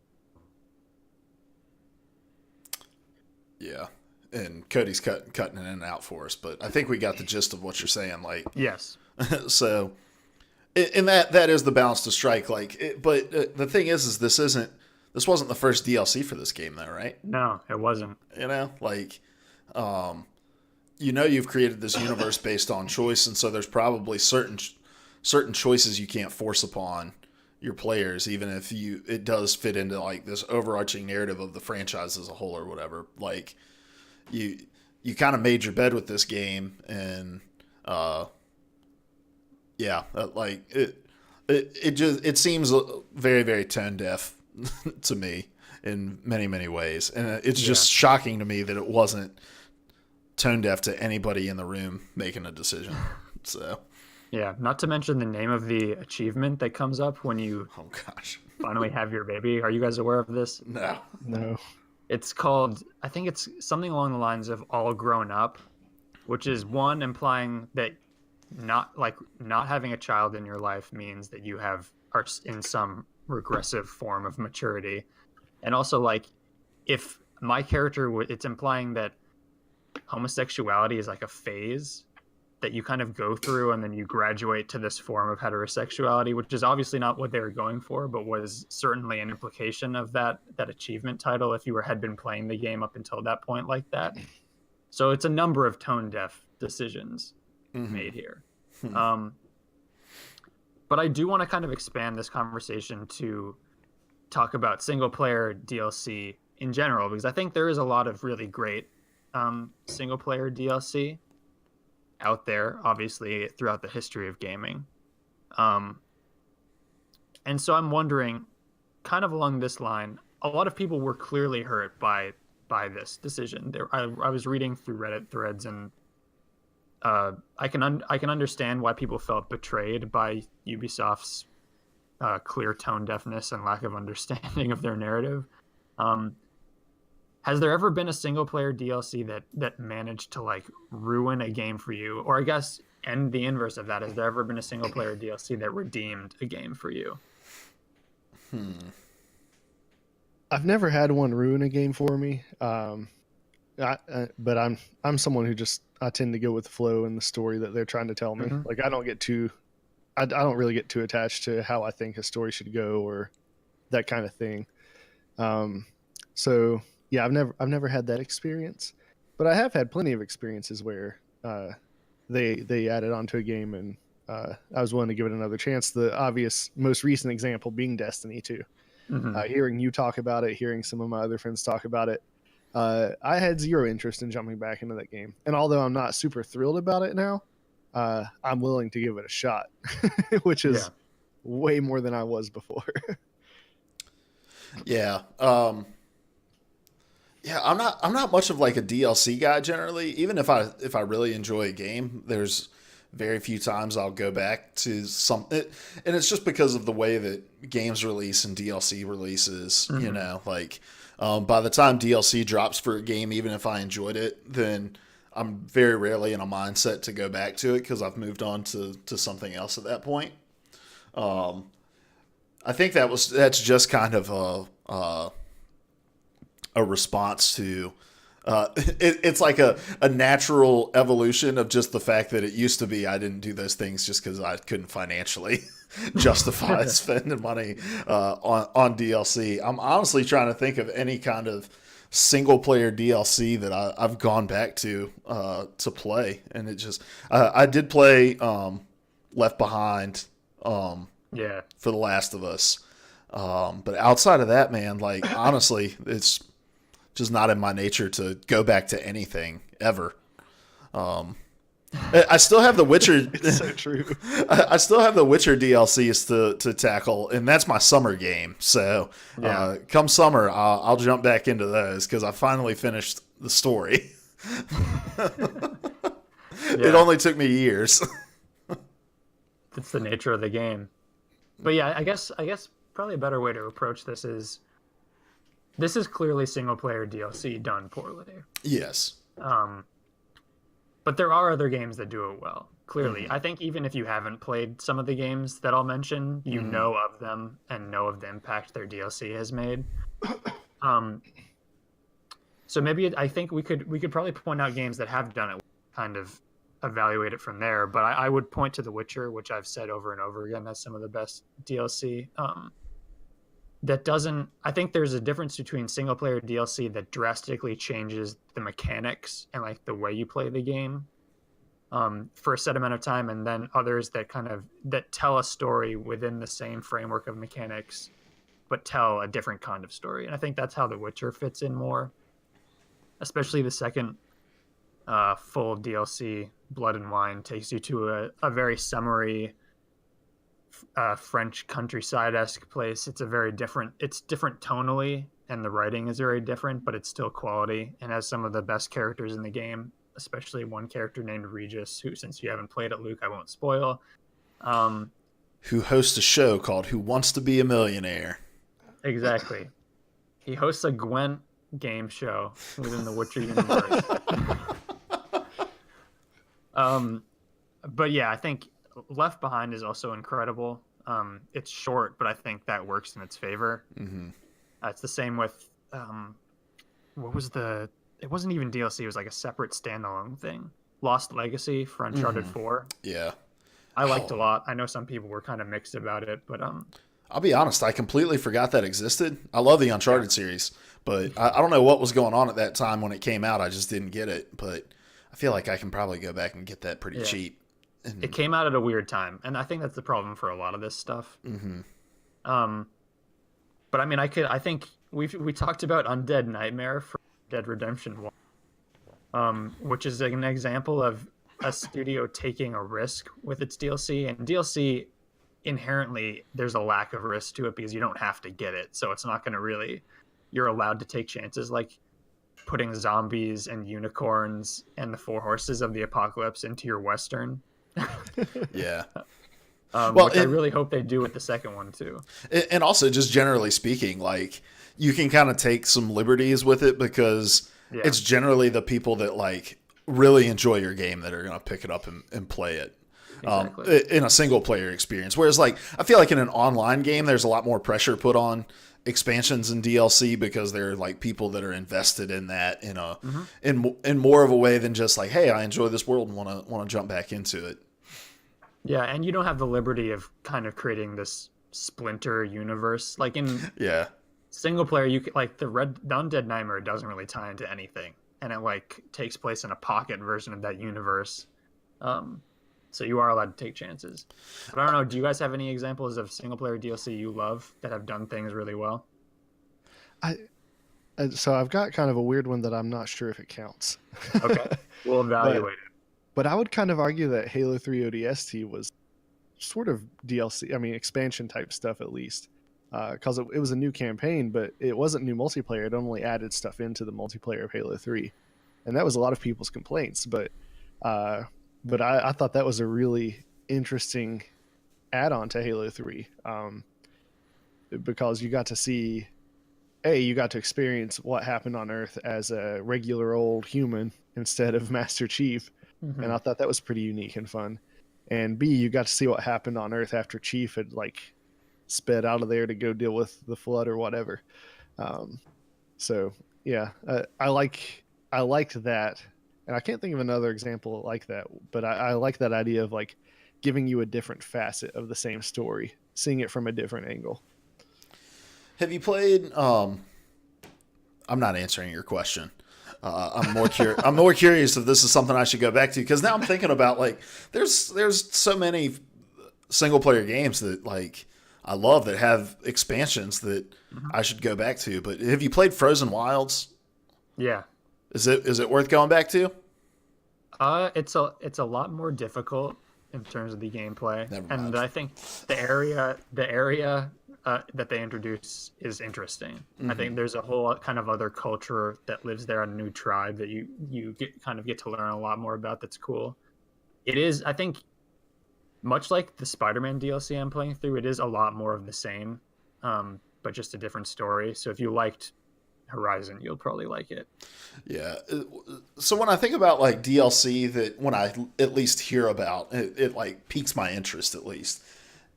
Yeah, and Cody's cutting in and out for us, but I think we got the gist of what you're saying. Like, yes. So, and that is the balance to strike. Like, but the thing is this wasn't the first DLC for this game, though, right? No, it wasn't. You know, like, you've created this universe based on choice, and so there's probably certain choices you can't force upon your players, even if it does fit into like this overarching narrative of the franchise as a whole or whatever. Like you kind of made your bed with this game, and like it seems very, very tone deaf to me in many, many ways, and it's just shocking to me that it wasn't tone deaf to anybody in the room making a decision. So. Yeah, not to mention the name of the achievement that comes up when you finally have your baby. Are you guys aware of this? No. It's called, I think it's something along the lines of All Grown Up, which is one implying that not having a child in your life means that you are in some regressive form of maturity. And also like if my character, it's implying that homosexuality is like a phase that you kind of go through and then you graduate to this form of heterosexuality, which is obviously not what they were going for, but was certainly an implication of that achievement title if you had been playing the game up until that point like that. So it's a number of tone deaf decisions made here. But I do want to kind of expand this conversation to talk about single player DLC in general, because I think there is a lot of really great single player DLC out there, obviously, throughout the history of gaming. And so I'm wondering, kind of along this line, a lot of people were clearly hurt by this decision. I was reading through Reddit threads, and I can understand why people felt betrayed by Ubisoft's clear tone deafness and lack of understanding of their narrative. Has there ever been a single player DLC that managed to like ruin a game for you? Or I guess, and the inverse of that, has there ever been a single player DLC that redeemed a game for you? I've never had one ruin a game for me. But I'm someone who I tend to go with the flow and the story that they're trying to tell me. Mhm. Like I don't really get too attached to how I think a story should go or that kind of thing. So yeah, I've never had that experience, but I have had plenty of experiences where they added onto a game and I was willing to give it another chance. The obvious, most recent example being Destiny 2. Mhm. Hearing you talk about it, hearing some of my other friends talk about it, I had zero interest in jumping back into that game. And although I'm not super thrilled about it now, I'm willing to give it a shot, which is way more than I was before. Yeah. Yeah, I'm not much of like a DLC guy generally. Even if I really enjoy a game, there's very few times I'll go back to something, and it's just because of the way that games release and DLC releases. You know, like by the time DLC drops for a game, even if I enjoyed it, then I'm very rarely in a mindset to go back to it because I've moved on to something else at that point. I think that's just kind of a response to it's like a natural evolution of just the fact that it used to be I didn't do those things just because I couldn't financially justify spending money on DLC. I'm honestly trying to think of any kind of single player DLC that I've gone back to play, and it just I did play Left Behind for The Last of Us, but outside of that, man, like honestly, it's just not in my nature to go back to anything ever. I still have the Witcher. It's so true. I still have the Witcher DLCs to tackle, and that's my summer game. So come summer, I'll jump back into those because I finally finished the story. It only took me years. It's the nature of the game. But yeah, I guess probably a better way to approach this is clearly single player DLC done poorly. Yes. But there are other games that do it well. Clearly, I think even if you haven't played some of the games that I'll mention, you know of them and know of the impact their DLC has made. So maybe I think we could probably point out games that have done it, kind of evaluate it from there. But I would point to The Witcher, which I've said over and over again as some of the best DLC. I think there's a difference between single player DLC that drastically changes the mechanics and like the way you play the game for a set amount of time, and then others that tell a story within the same framework of mechanics but tell a different kind of story. And I think that's how The Witcher fits in more, especially the second full DLC, Blood and Wine, takes you to a very summary French countryside-esque place. It's different tonally, and the writing is very different, but it's still quality and has some of the best characters in the game, especially one character named Regis, who, since you haven't played it, Luke, I won't spoil. Who hosts a show called Who Wants to Be a Millionaire? Exactly. He hosts a Gwent game show within the Witcher universe. But yeah, I think Left Behind is also incredible. It's short, but I think that works in its favor. It's the same with it wasn't even DLC, it was like a separate standalone thing. Lost Legacy for Uncharted 4. Yeah. I liked a lot. I know some people were kind of mixed about it, but I'll be honest, I completely forgot that existed. I love the Uncharted series, but I don't know what was going on at that time when it came out. I just didn't get it, but I feel like I can probably go back and get that pretty cheap. It came out at a weird time, and I think that's the problem for a lot of this stuff. But I mean, I think we talked about Undead Nightmare for Dead Redemption 1, which is an example of a studio taking a risk with its DLC, and DLC inherently there's a lack of risk to it because you don't have to get it, so it's not going to really. You're allowed to take chances, like putting zombies and unicorns and the four horses of the apocalypse into your Western. Yeah. Which I really hope they do with the second one too. And also, just generally speaking, like you can kind of take some liberties with it because it's generally the people that like really enjoy your game that are going to pick it up and play it. Exactly. In a single player experience. Whereas like I feel like in an online game there's a lot more pressure put on expansions and DLC because they're like people that are invested in that in a in more of a way than just like, hey, I enjoy this world and want to jump back into it. Yeah, and you don't have the liberty of kind of creating this splinter universe like in single player. You could, like the Undead Nightmare doesn't really tie into anything, and it like takes place in a pocket version of that universe. So you are allowed to take chances. But I don't know, do you guys have any examples of single-player DLC you love that have done things really well? So I've got kind of a weird one that I'm not sure if it counts. Okay, we'll evaluate it. But I would kind of argue that Halo 3 ODST was sort of DLC, I mean expansion type stuff at least. Because it was a new campaign, but it wasn't new multiplayer. It only added stuff into the multiplayer of Halo 3. And that was a lot of people's complaints, but I thought that was a really interesting add-on to Halo 3 because you got to see, you got to experience what happened on Earth as a regular old human instead of Master Chief, and I thought that was pretty unique and fun. And B, you got to see what happened on Earth after Chief had like sped out of there to go deal with the flood or whatever. So yeah, I liked that. And I can't think of another example like that, but I like that idea of like giving you a different facet of the same story, seeing it from a different angle. Have you played? I'm not answering your question. I'm more curious if this is something I should go back to because now I'm thinking about like there's so many single player games that like I love that have expansions that I should go back to. But have you played Frozen Wilds? Yeah. Is it worth going back to? It's a lot more difficult in terms of the gameplay, and I think the area that they introduce is interesting. I think there's a whole kind of other culture that lives there, a new tribe that you get to learn a lot more about. That's cool. It is, I think, much like the Spider-Man DLC I'm playing through. It is a lot more of the same, but just a different story. So if you liked Horizon, you'll probably like it. Yeah. So when I think about like DLC that when I at least hear about it like piques my interest at least.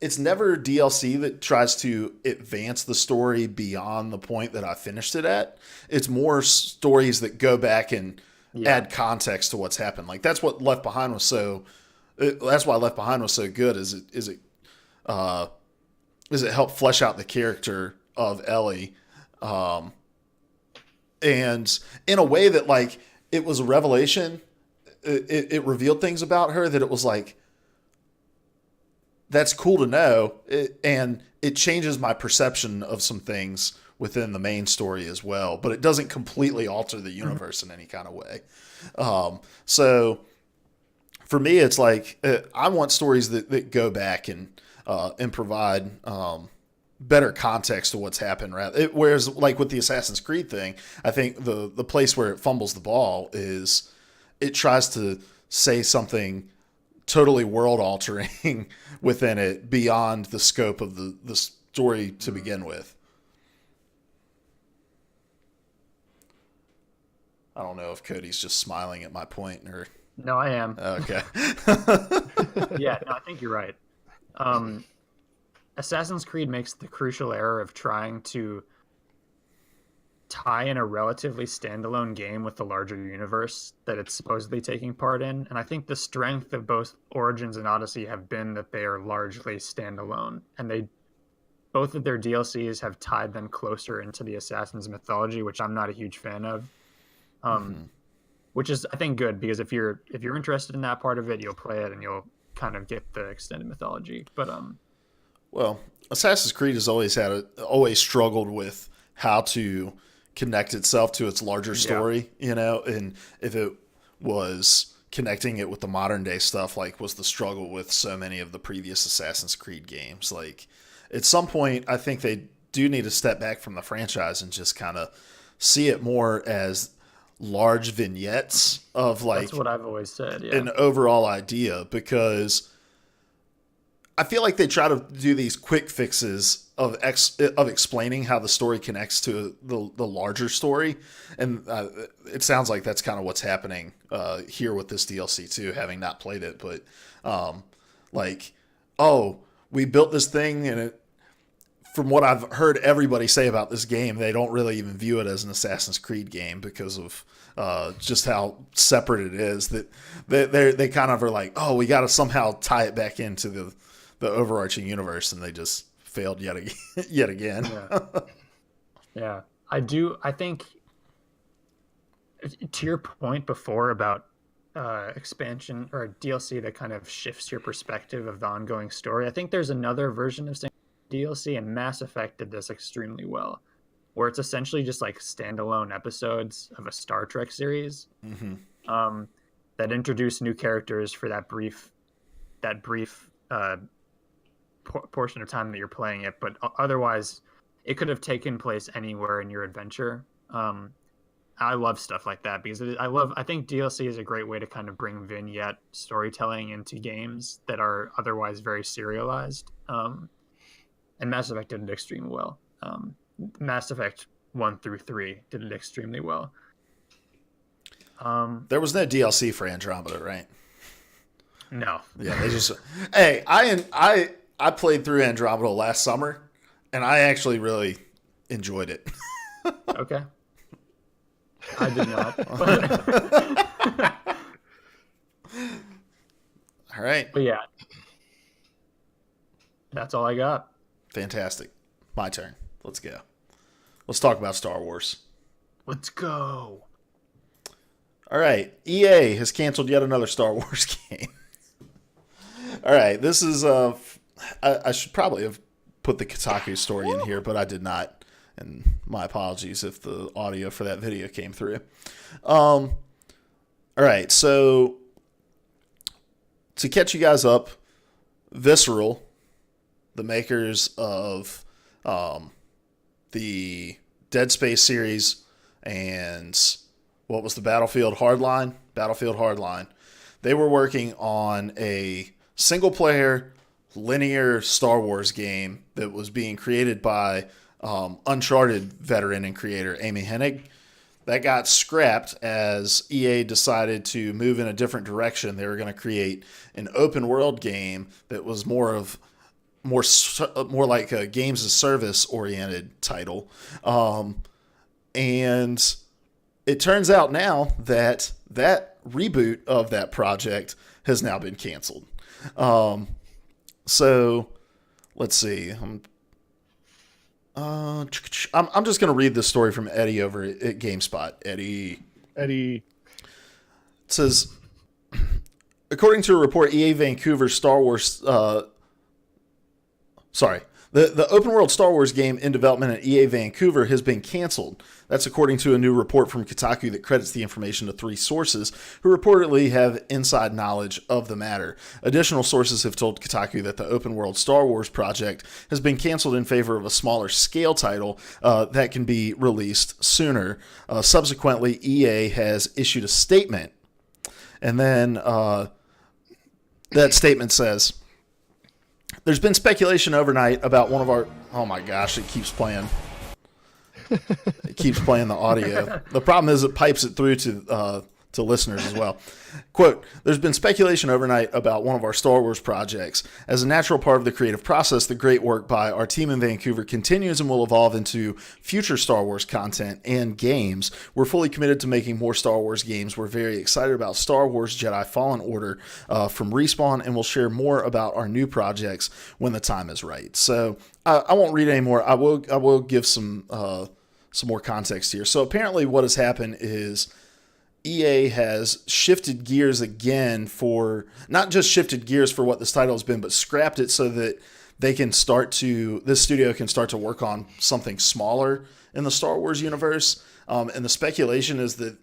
It's never DLC that tries to advance the story beyond the point that I finished it at. It's more stories that go back and add context to what's happened. Like that's what Left Behind was so. That's why Left Behind was so good. Is it helped flesh out the character of Ellie. And in a way that like it was a revelation, it revealed things about her that it was like, that's cool to know. And it changes my perception of some things within the main story as well, but it doesn't completely alter the universe in any kind of way. So for me, it's like, I want stories that go back and provide, better context to what's happened. Whereas like with the Assassin's Creed thing, I think the place where it fumbles the ball is it tries to say something totally world altering within it beyond the scope of the story to begin with. I don't know if Cody's just smiling at my point or. No, I am. Okay. Yeah, no, I think you're right. Assassin's Creed makes the crucial error of trying to tie in a relatively standalone game with the larger universe that it's supposedly taking part in. And I think the strength of both Origins and Odyssey have been that they are largely standalone. And both of their DLCs have tied them closer into the Assassin's mythology, which I'm not a huge fan of. Which is, I think, good because if you're interested in that part of it, you'll play it and you'll kind of get the extended mythology. But well, Assassin's Creed has always struggled with how to connect itself to its larger story, and if it was connecting it with the modern day stuff, like was the struggle with so many of the previous Assassin's Creed games. Like at some point, I think they do need to step back from the franchise and just kind of see it more as large vignettes of like, that's what I've always said. Yeah. An overall idea, because I feel like they try to do these quick fixes of explaining how the story connects to the larger story, and it sounds like that's kind of what's happening here with this DLC too. Having not played it, but like, oh, we built this thing, and from what I've heard everybody say about this game, they don't really even view it as an Assassin's Creed game because of just how separate it is. That they kind of are like, oh, we got to somehow tie it back into the overarching universe, and they just failed yet again. Yeah. I think to your point before about expansion or DLC that kind of shifts your perspective of the ongoing story, I think there's another version of DLC, and Mass Effect did this extremely well, where it's essentially just like standalone episodes of a Star Trek series that introduce new characters for that brief portion of time that you're playing it, but otherwise it could have taken place anywhere in your adventure. I love stuff like that because I think DLC is a great way to kind of bring vignette storytelling into games that are otherwise very serialized. And Mass Effect did it extremely well. Mass Effect 1 through 3 did it extremely well. There was no DLC for Andromeda, right? No. Yeah, they just. Hey, I played through Andromeda last summer, and I actually really enjoyed it. Okay. I did not. All right. But yeah, that's all I got. Fantastic. My turn. Let's go. Let's talk about Star Wars. Let's go. All right. EA has canceled yet another Star Wars game. All right. This is I should probably have put the Kotaku story in here, but I did not. And my apologies if the audio for that video came through. All right. So to catch you guys up, Visceral, the makers of the Dead Space series and what was the Battlefield Hardline, they were working on a single-player linear Star Wars game that was being created by Uncharted veteran and creator Amy Hennig. That got scrapped as EA decided to move in a different direction. They were going to create an open world game that was more like a games as service oriented title. And it turns out now that reboot of that project has now been canceled. So let's see. I'm just going to read this story from Eddie over at GameSpot. Eddie. It says, according to a report, EA Vancouver's Star Wars... The open world Star Wars game in development at EA Vancouver has been canceled. That's according to a new report from Kotaku that credits the information to 3 sources who reportedly have inside knowledge of the matter. Additional sources have told Kotaku that the open world Star Wars project has been canceled in favor of a smaller scale title that can be released sooner. Subsequently, EA has issued a statement. And then that statement says... There's been speculation overnight about one of our... Oh my gosh, it keeps playing. It keeps playing the audio. The problem is it pipes it through to listeners as well. Quote, there's been speculation overnight about one of our Star Wars projects. As a natural part of the creative process, the great work by our team in Vancouver continues and will evolve into future Star Wars content and games. We're fully committed to making more Star Wars games. We're very excited about Star Wars Jedi Fallen Order from Respawn, and we'll share more about our new projects when the time is right. So I won't read anymore. I will give some more context here. So apparently what has happened is EA has shifted gears again not just shifted gears for what this title has been, but scrapped it so that this studio can start to work on something smaller in the Star Wars universe. And the speculation is that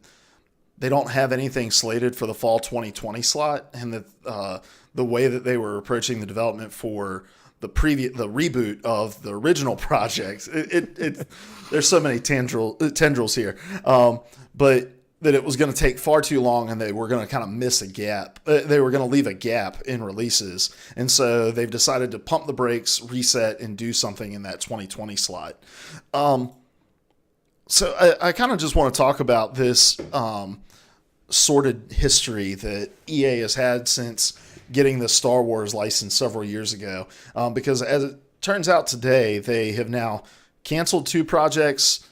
they don't have anything slated for the fall 2020 slot, and that the way that they were approaching the development for the reboot of the original project, there's so many tendrils here. But that it was going to take far too long and they were going to kind of miss a gap. They were going to leave a gap in releases. And so they've decided to pump the brakes, reset, and do something in that 2020 slot. So I kind of just want to talk about this sordid history that EA has had since getting the Star Wars license several years ago. Because as it turns out today, they have now canceled 2 projects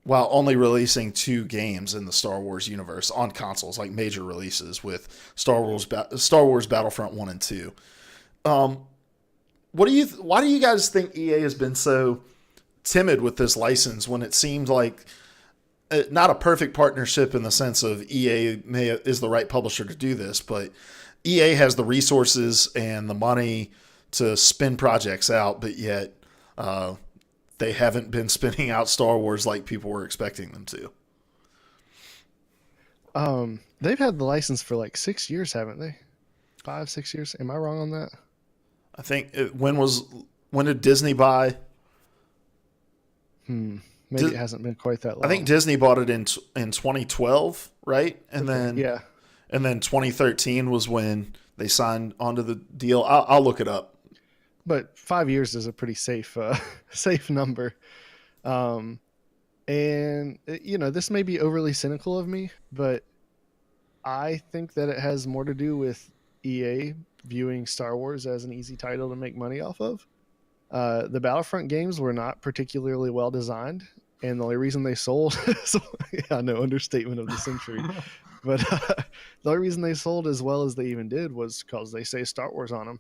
while only releasing 2 games in the Star Wars universe on consoles, like major releases with Star Wars Battlefront 1 and 2. Why do you guys think EA has been so timid with this license when it seemed like not a perfect partnership in the sense of EA is the right publisher to do this, but EA has the resources and the money to spin projects out, but yet they haven't been spinning out Star Wars like people were expecting them to. They've had the license for like 6 years, haven't they? 5, 6 years. Am I wrong on that? I think when did Disney buy? Maybe it hasn't been quite that long. I think Disney bought it in 2012, right? And then 2013 was when they signed onto the deal. I'll look it up. But 5 years is a pretty safe number. And this may be overly cynical of me, but I think that it has more to do with EA viewing Star Wars as an easy title to make money off of. The Battlefront games were not particularly well designed, and the only reason they sold understatement of the century. But the only reason they sold as well as they even did was because they say Star Wars on them.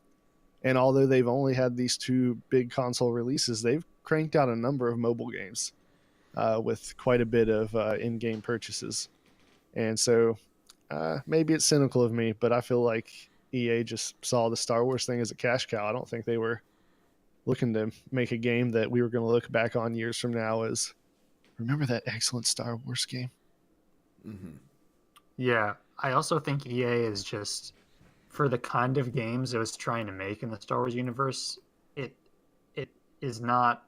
And although they've only had these 2 big console releases, they've cranked out a number of mobile games with quite a bit of in-game purchases. And so maybe it's cynical of me, but I feel like EA just saw the Star Wars thing as a cash cow. I don't think they were looking to make a game that we were going to look back on years from now as, remember that excellent Star Wars game? Mm-hmm. Yeah, I also think EA is just, for the kind of games it was trying to make in the Star Wars universe, it is not.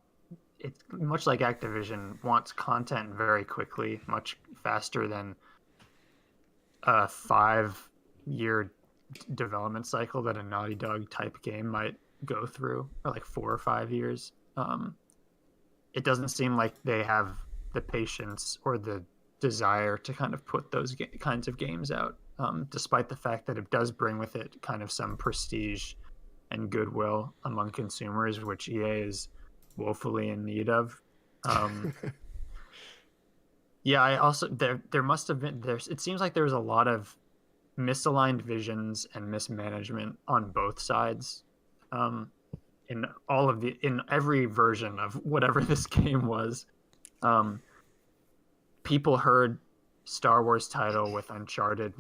It's much like Activision wants content very quickly, much faster than a 5-year development cycle that a Naughty Dog type game might go through, or like 4 or 5 years. It doesn't seem like they have the patience or the desire to kind of put those kinds of games out. Despite the fact that it does bring with it kind of some prestige and goodwill among consumers, which EA is woefully in need of. Yeah, I also there must have been it seems like there was a lot of misaligned visions and mismanagement on both sides. In every version of whatever this game was. People heard Star Wars title with Uncharted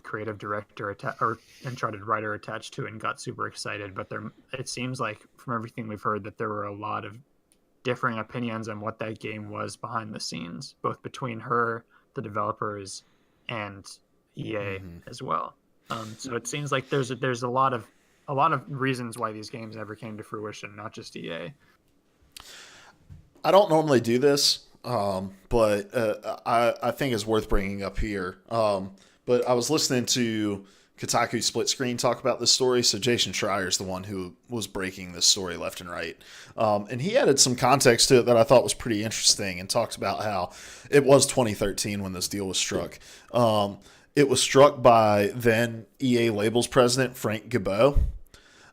creative director or Uncharted writer attached to it and got super excited. But it seems like from everything we've heard that there were a lot of differing opinions on what that game was behind the scenes, both between her, the developers, and EA as well. So it seems like there's a lot of reasons why these games never came to fruition, not just EA. I don't normally do this. But I think it's worth bringing up here. But I was listening to Kotaku Split Screen talk about this story. So Jason Schreier is the one who was breaking this story left and right. And he added some context to it that I thought was pretty interesting and talks about how it was 2013 when this deal was struck. It was struck by then EA Labels president Frank Gibeau.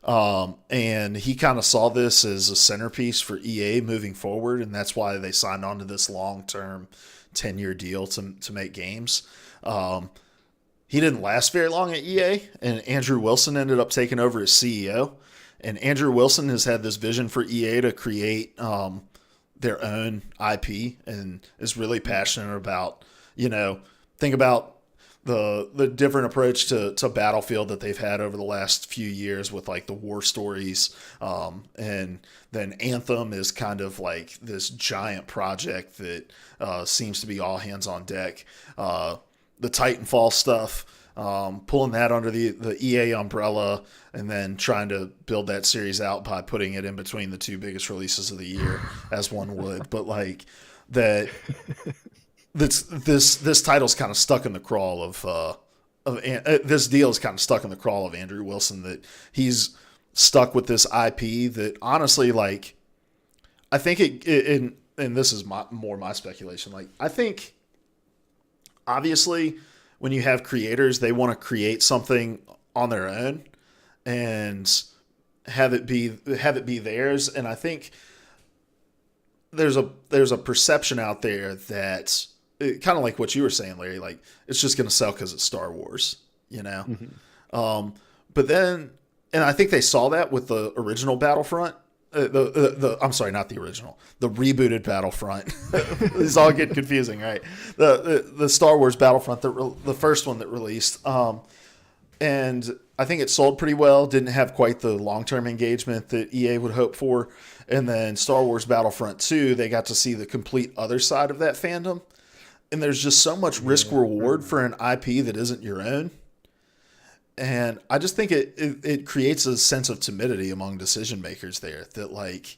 And he kind of saw this as a centerpiece for EA moving forward, and that's why they signed on to this long-term 10-year deal to make games. He didn't last very long at EA, and Andrew Wilson ended up taking over as CEO. And Andrew Wilson has had this vision for EA to create their own IP and is really passionate about, think about the different approach to Battlefield that they've had over the last few years with like the war stories. And then Anthem is kind of like this giant project that seems to be all hands on deck. The Titanfall stuff, pulling that under the EA umbrella and then trying to build that series out by putting it in between the 2 biggest releases of the year as one would. But like that this title's kind of stuck in the crawl of this deal is kind of stuck in the crawl of Andrew Wilson, that he's stuck with this IP that honestly, like, I think and this is more my speculation. Like, I think obviously when you have creators, they want to create something on their own and have it be theirs. And I think there's a perception out there that kind of like what you were saying, Larry, like it's just going to sell because it's Star Wars, you know? Mm-hmm. But then, and I think they saw that with the original Battlefront. I'm sorry, not the original, the rebooted Battlefront. These all get confusing, right? The Star Wars Battlefront, the first one that released, and I think it sold pretty well. Didn't have quite the long-term engagement that EA would hope for. And then Star Wars Battlefront 2, they got to see the complete other side of that fandom. And there's just so much risk reward for an IP that isn't your own. And I just think it creates a sense of timidity among decision makers there, that like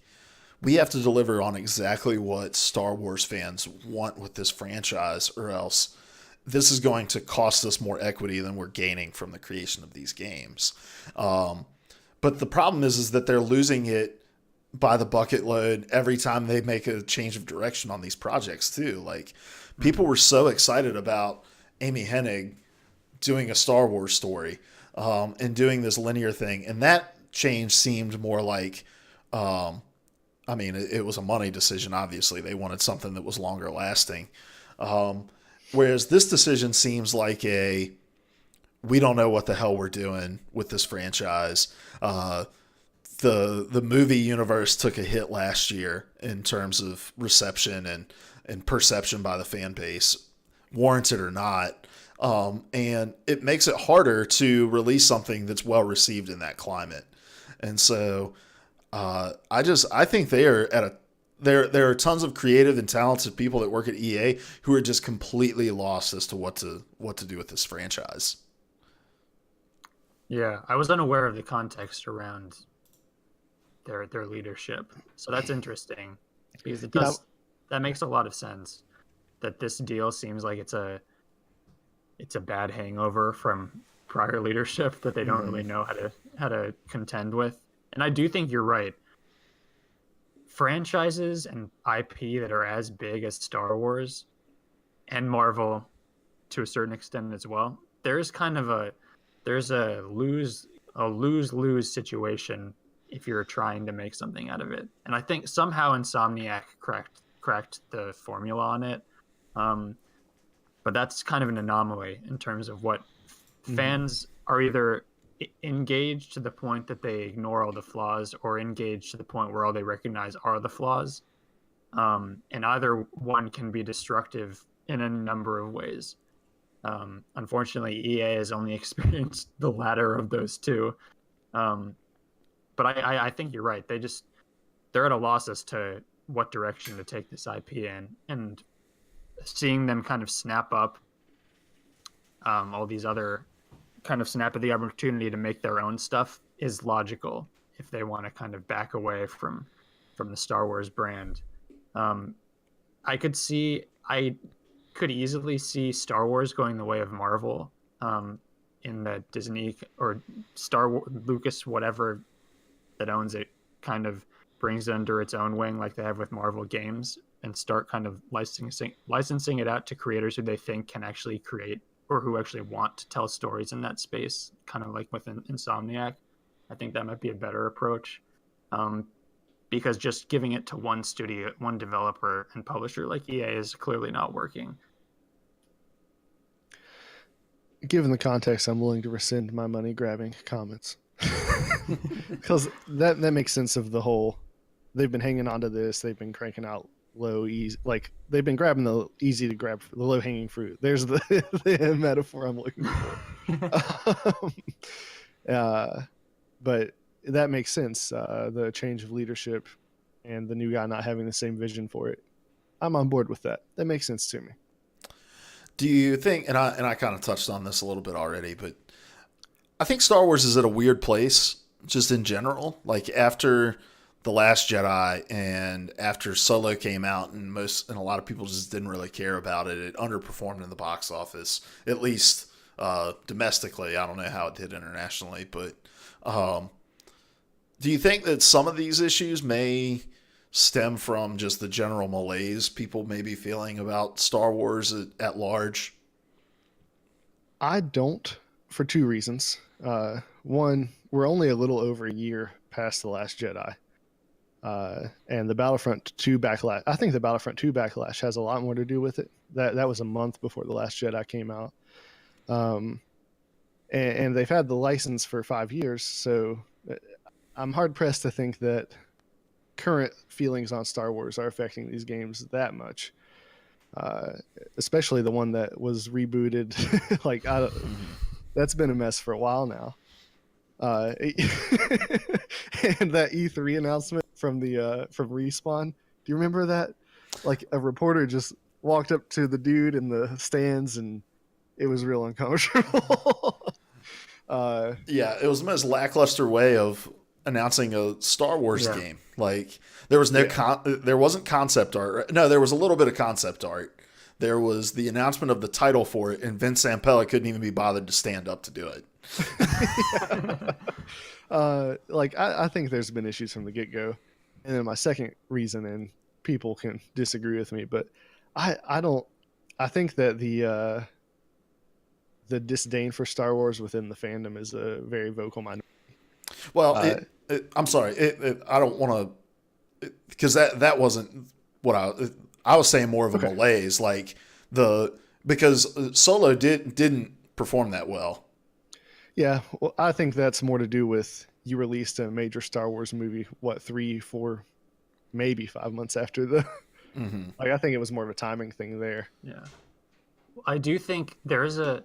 we have to deliver on exactly what Star Wars fans want with this franchise, or else this is going to cost us more equity than we're gaining from the creation of these games. But the problem is that they're losing it by the bucket load every time they make a change of direction on these projects too. Like people were so excited about Amy Hennig doing a Star Wars story and doing this linear thing. And that change seemed more like, it was a money decision. Obviously they wanted something that was longer lasting. Whereas this decision seems like we don't know what the hell we're doing with this franchise. The movie universe took a hit last year in terms of reception and perception by the fan base, warranted or not. And it makes it harder to release something that's well received in that climate. And so I think there are tons of creative and talented people that work at EA who are just completely lost as to what to do with this franchise. Yeah, I was unaware of the context around their leadership. So that's interesting, because that makes a lot of sense, that this deal seems like it's a bad hangover from prior leadership that they don't really know how to contend with. And I do think you're right. Franchises and IP that are as big as Star Wars and Marvel to a certain extent as well, there's a lose situation if you're trying to make something out of it. And I think somehow Insomniac cracked the formula on it. But that's kind of an anomaly in terms of what fans are either engaged to the point that they ignore all the flaws, or engaged to the point where all they recognize are the flaws. And either one can be destructive in a number of ways. Unfortunately, EA has only experienced the latter of those two. But I think you're right. They're at a loss as to what direction to take this IP in, and seeing them kind of snap up all these other kind of snap at the opportunity to make their own stuff is logical if they want to kind of back away from the Star Wars brand. I could easily see Star Wars going the way of Marvel, in that Disney or Star Wars, Lucas, whatever that owns it, kind of brings it under its own wing like they have with Marvel games, and start kind of licensing it out to creators who they think can actually create, or who actually want to tell stories in that space, kind of like with Insomniac. I think that might be a better approach, because just giving it to one studio, one developer and publisher like EA is clearly not working. Given the context, I'm willing to rescind my money grabbing comments. Because that makes sense of the whole, they've been hanging on to this, they've been cranking out low easy, like they've been grabbing the easy to grab, the low hanging fruit. There's the metaphor I'm looking for. But that makes sense. The change of leadership and the new guy not having the same vision for it, I'm on board with that. That makes sense to me. Do you think, and I kind of touched on this a little bit already, but I think Star Wars is at a weird place just in general. Like after The Last Jedi, and after Solo came out, and a lot of people just didn't really care about it. It underperformed in the box office, at least domestically. I don't know how it did internationally, but do you think that some of these issues may stem from just the general malaise people may be feeling about Star Wars at large? I don't, for two reasons. One, we're only a little over a year past The Last Jedi. And the Battlefront 2 backlash, I think the Battlefront 2 backlash has a lot more to do with it. That was a month before The Last Jedi came out. And they've had the license for 5 years, so I'm hard pressed to think that current feelings on Star Wars are affecting these games that much. Especially the one that was rebooted. That's been a mess for a while now. And that E3 announcement from Respawn. Do you remember that? Like, a reporter just walked up to the dude in the stands, and it was real uncomfortable. Yeah, it was the most lackluster way of announcing a Star Wars game. Like, there was there wasn't concept art. No, there was a little bit of concept art. There was the announcement of the title for it, and Vince Zampella couldn't even be bothered to stand up to do it. I think there's been issues from the get-go. And then my second reason, and people can disagree with me, but I think that the disdain for Star Wars within the fandom is a very vocal minority. Well, I'm sorry. I don't want to, because that wasn't what I was saying. More of a malaise, because Solo didn't perform that well. Yeah, well, I think that's more to do with you released a major Star Wars movie, 3, 4, maybe 5 months after the. Mm-hmm. I think it was more of a timing thing there. Yeah, I do think there is a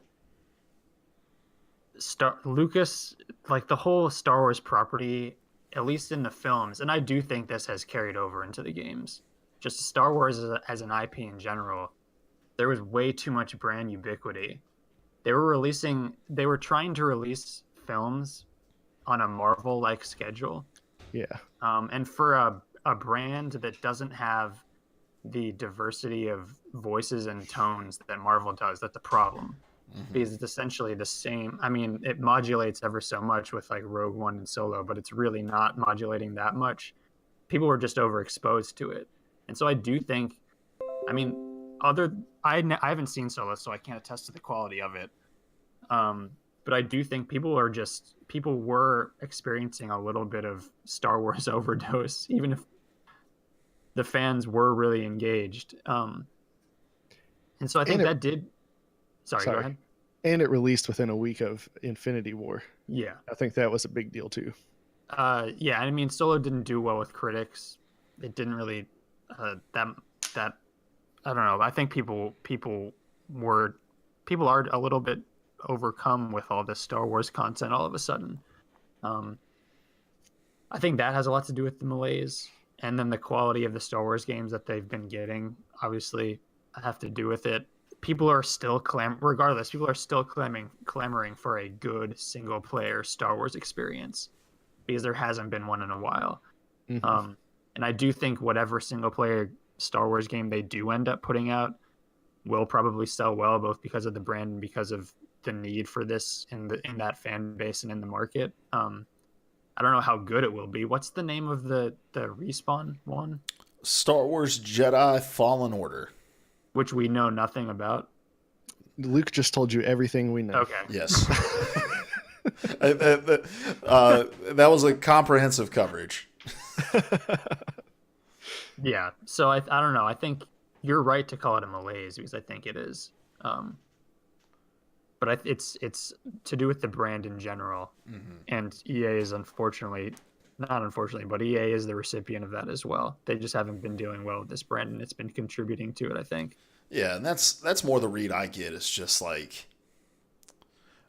Lucas, like the whole Star Wars property, at least in the films, and I do think this has carried over into the games. Just Star Wars as an IP in general, there was way too much brand ubiquity. They were trying to release films on a Marvel-like schedule. Yeah. And for a brand that doesn't have the diversity of voices and tones that Marvel does, that's a problem. Mm-hmm. Because it's essentially the same. I mean, it modulates ever so much with like Rogue One and Solo, but it's really not modulating that much. People were just overexposed to it. And so I do think, I mean, I haven't seen Solo, so I can't attest to the quality of it. But I do think people were experiencing a little bit of Star Wars overdose, even if the fans were really engaged. And so I think that did. Sorry, go ahead. And it released within a week of Infinity War. Yeah. I think that was a big deal too. Yeah, I mean, Solo didn't do well with critics. It didn't really that I don't know. I think people are a little bit overcome with all this Star Wars content all of a sudden. I think that has a lot to do with the malaise, and then the quality of the Star Wars games that they've been getting obviously have to do with it. People are still clamoring for a good single player Star Wars experience, because there hasn't been one in a while. Mm-hmm. And I do think whatever single player Star Wars game they do end up putting out will probably sell well, both because of the brand and because of the need for this in that fan base and in the market. I don't know how good it will be. What's the name of the Respawn one? Star Wars Jedi Fallen Order, which we know nothing about. Luke just told you everything we know. Okay. Yes. That was a comprehensive coverage. Yeah. So I don't know. I think you're right to call it a malaise, because I think it is. But it's to do with the brand in general. Mm-hmm. And EA is but EA is the recipient of that as well. They just haven't been doing well with this brand, and it's been contributing to it, I think. Yeah, and that's more the read I get. It's just like,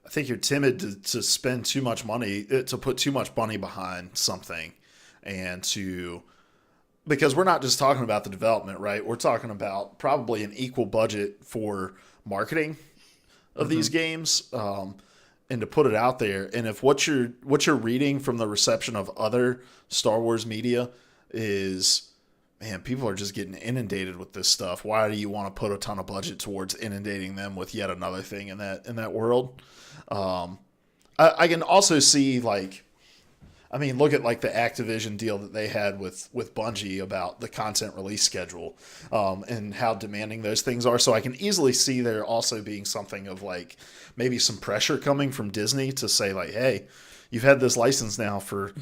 I think you're timid to spend too much money, to put too much money behind something, and because we're not just talking about the development, right? We're talking about probably an equal budget for marketing of these games, and to put it out there. And if what you're reading from the reception of other Star Wars media is, man, people are just getting inundated with this stuff. Why do you want to put a ton of budget towards inundating them with yet another thing in that world? I can also see, like, I mean, look at like the Activision deal that they had with Bungie about the content release schedule, and how demanding those things are. So I can easily see there also being something of like maybe some pressure coming from Disney to say like, hey, you've had this license now for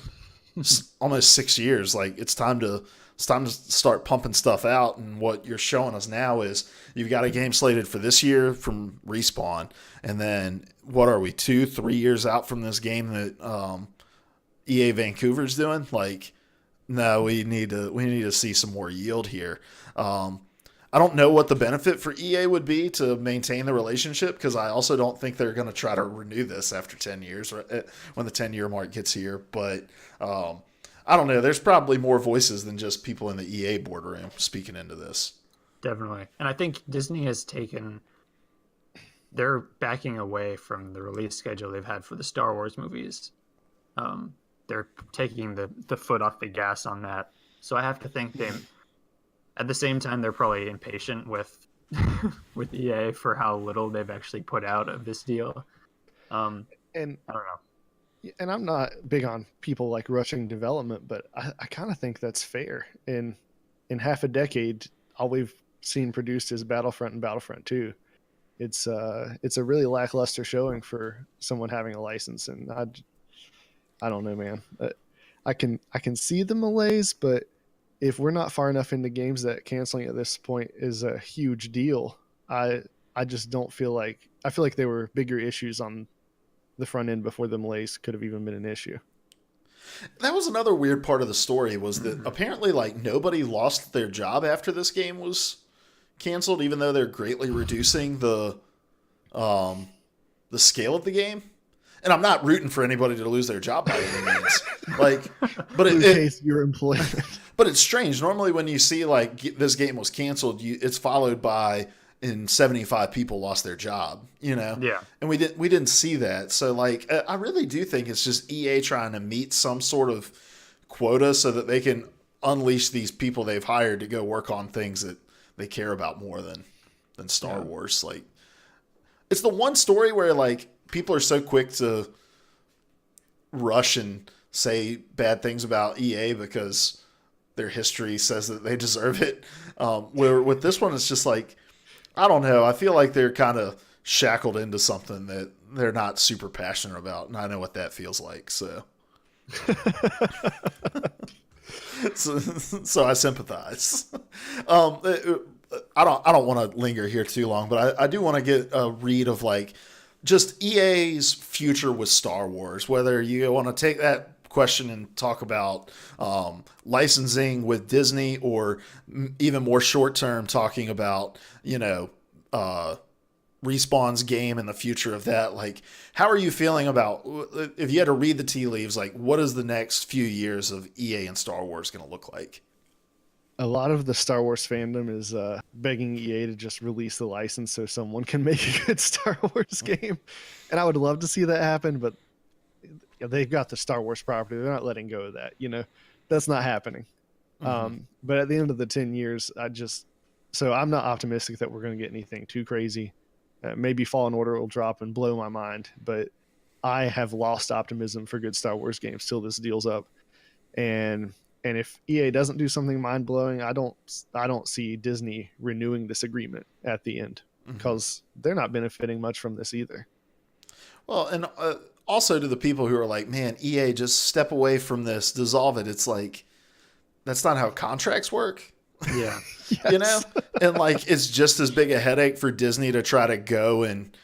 almost 6 years. Like it's time to start pumping stuff out. And what you're showing us now is you've got a game slated for this year from Respawn, and then what are we 2-3 years out from this game that EA Vancouver's doing? Like, no, we need to see some more yield here. I don't know what the benefit for EA would be to maintain the relationship, because I also don't think they're going to try to renew this after 10 years or when the 10-year mark gets here. But I don't know. There's probably more voices than just people in the EA boardroom speaking into this. Definitely. And I think Disney has they're backing away from the release schedule they've had for the Star Wars movies. They're taking the foot off the gas on that. So I have to think at the same time, they're probably impatient with with EA for how little they've actually put out of this deal. And I don't know. And I'm not big on people like rushing development, but I kind of think that's fair. In half a decade, all we've seen produced is Battlefront and Battlefront 2. It's a really lackluster showing for someone having a license, and I don't know, man. I can see the malaise, but if we're not far enough into games that canceling at this point is a huge deal, I just don't feel like – I feel like there were bigger issues on the front end before the malaise could have even been an issue. That was another weird part of the story, was that apparently like nobody lost their job after this game was canceled, even though they're greatly reducing the scale of the game. And I'm not rooting for anybody to lose their job by any means. Like, but in case you're employed. But it's strange. Normally, when you see like this game was canceled, it's followed by and 75 people lost their job. You know. Yeah. And we didn't see that. So like, I really do think it's just EA trying to meet some sort of quota so that they can unleash these people they've hired to go work on things that they care about more than Star Wars. Like, it's the one story where like people are so quick to rush and say bad things about EA because their history says that they deserve it. Where with this one, it's just like, I don't know. I feel like they're kind of shackled into something that they're not super passionate about, and I know what that feels like. So, so I sympathize. I don't want to linger here too long, but I do want to get a read of like just EA's future with Star Wars, whether you want to take that question and talk about licensing with Disney, or even more short term talking about, you know, Respawn's game and the future of that. Like, how are you feeling about, if you had to read the tea leaves, like what is the next few years of EA and Star Wars going to look like? A lot of the Star Wars fandom is begging EA to just release the license so someone can make a good Star Wars game. And I would love to see that happen, but they've got the Star Wars property. They're not letting go of that. You know, that's not happening. Mm-hmm. But at the end of the 10 years, so I'm not optimistic that we're going to get anything too crazy. Maybe Fallen Order will drop and blow my mind, but I have lost optimism for good Star Wars games till this deal's up. And if EA doesn't do something mind blowing, I don't see Disney renewing this agreement at the end, because they're not benefiting much from this either. Well, and also to the people who are like, man, EA, just step away from this, dissolve it. It's like, that's not how contracts work. Yeah. Yes. You know? And like, it's just as big a headache for Disney to try to go and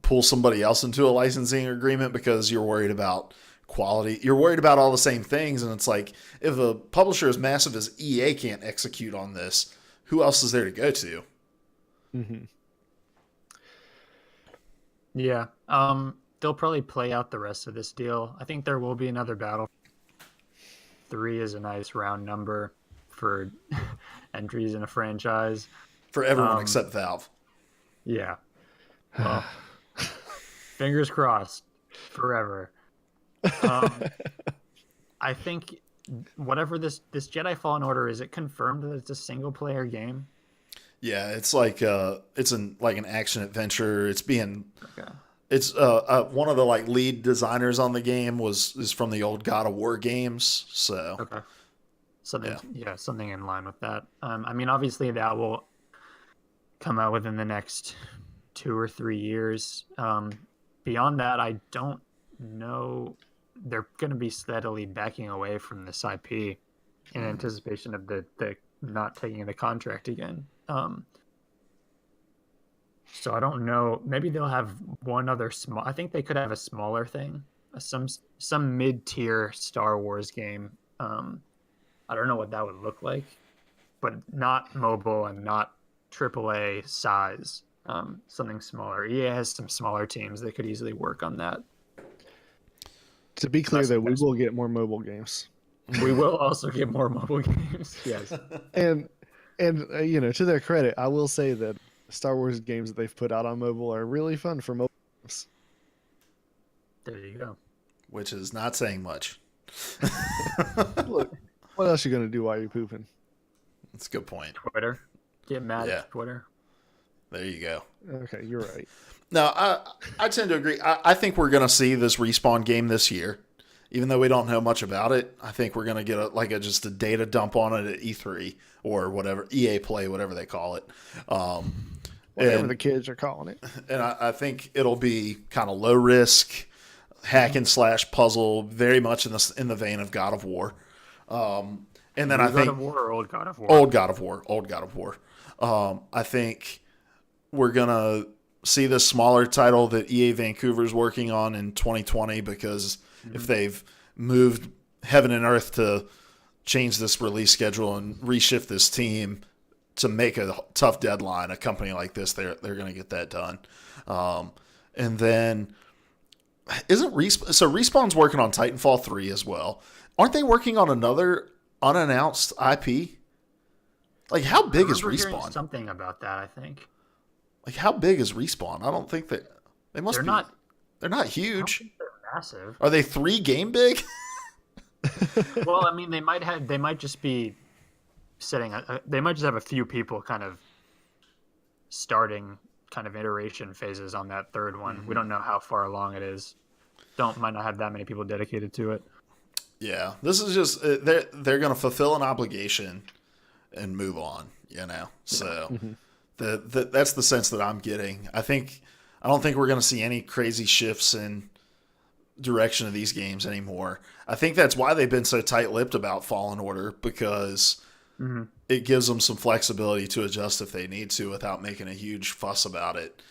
pull somebody else into a licensing agreement because you're worried about quality. You're worried about all the same things. And it's like, if a publisher as massive as EA can't execute on this, who else is there to go to? Mm-hmm. Yeah. They'll probably play out the rest of this deal. I think there will be another battle. 3 is a nice round number for entries in a franchise. For everyone except Valve. Yeah. Well, fingers crossed forever. I think whatever this Jedi Fallen Order, is it confirmed that it's a single player game? Yeah, it's like like an action adventure. Okay. It's one of the like lead designers on the game is from the old God of War games. So Okay. Something in line with that. I mean, obviously that will come out within the next 2 or 3 years. Beyond that, I don't know. They're going to be steadily backing away from this IP in anticipation of the not taking the contract again. So I don't know. Maybe they'll have one other small. I think they could have a smaller thing, some mid-tier Star Wars game. I don't know what that would look like, but not mobile and not AAA size. Something smaller. EA has some smaller teams that could easily work on that. To be clear, though, we will get more mobile games. We will also get more mobile games. Yes. And to their credit, I will say that Star Wars games that they've put out on mobile are really fun for mobile games. There you go. which is not saying much. Look, what else you gonna do while you're pooping? That's a good point. Twitter. Get mad Yeah. at Twitter. There you go. Okay, you're right. No, I tend to agree. I think we're going to see this Respawn game this year, even though we don't know much about it. I think we're going to get just a data dump on it at E3 or whatever, EA Play, whatever they call it. Whatever the kids are calling it. And I think it'll be kind of low risk, hack and slash puzzle, very much in the vein of God of War. And then I think God of War or old God of War? old God of War. I think we're gonna see this smaller title that EA Vancouver's working on in 2020 because if they've moved heaven and earth to change this release schedule and reshift this team to make a tough deadline, a company like this, they're going to get that done. And then Respawn's working on Titanfall 3 as well. Aren't they working on another unannounced IP? Like, how big is Hearing Respawn? something about that, I think. Like, how big is Respawn? I don't think they must They're be. not. They're not I don't huge. think they're massive. Are they 3 game big? Well, I mean, they might just be setting. They might just have a few people kind of starting kind of iteration phases on that third one. We don't know how far along it is. Might not have that many people dedicated to it. Yeah, this is just they're going to fulfill an obligation and move on. So that's the sense that I'm getting. I don't think we're going to see any crazy shifts in direction of these games anymore. I think that's why they've been so tight-lipped about Fallen Order, because it gives them some flexibility to adjust if they need to without making a huge fuss about it.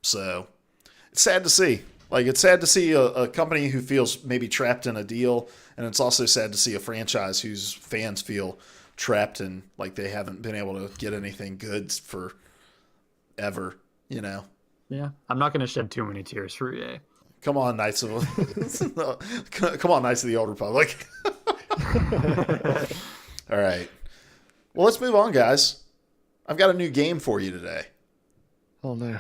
So it's sad to see. Like, it's sad to see a company who feels maybe trapped in a deal, and it's also sad to see a franchise whose fans feel trapped and like they haven't been able to get anything good for ever, Yeah, I'm not going to shed too many tears for EA. Come on, Knights of the Old Republic. All right. Well, let's move on, guys. I've got a new game for you today. Oh no!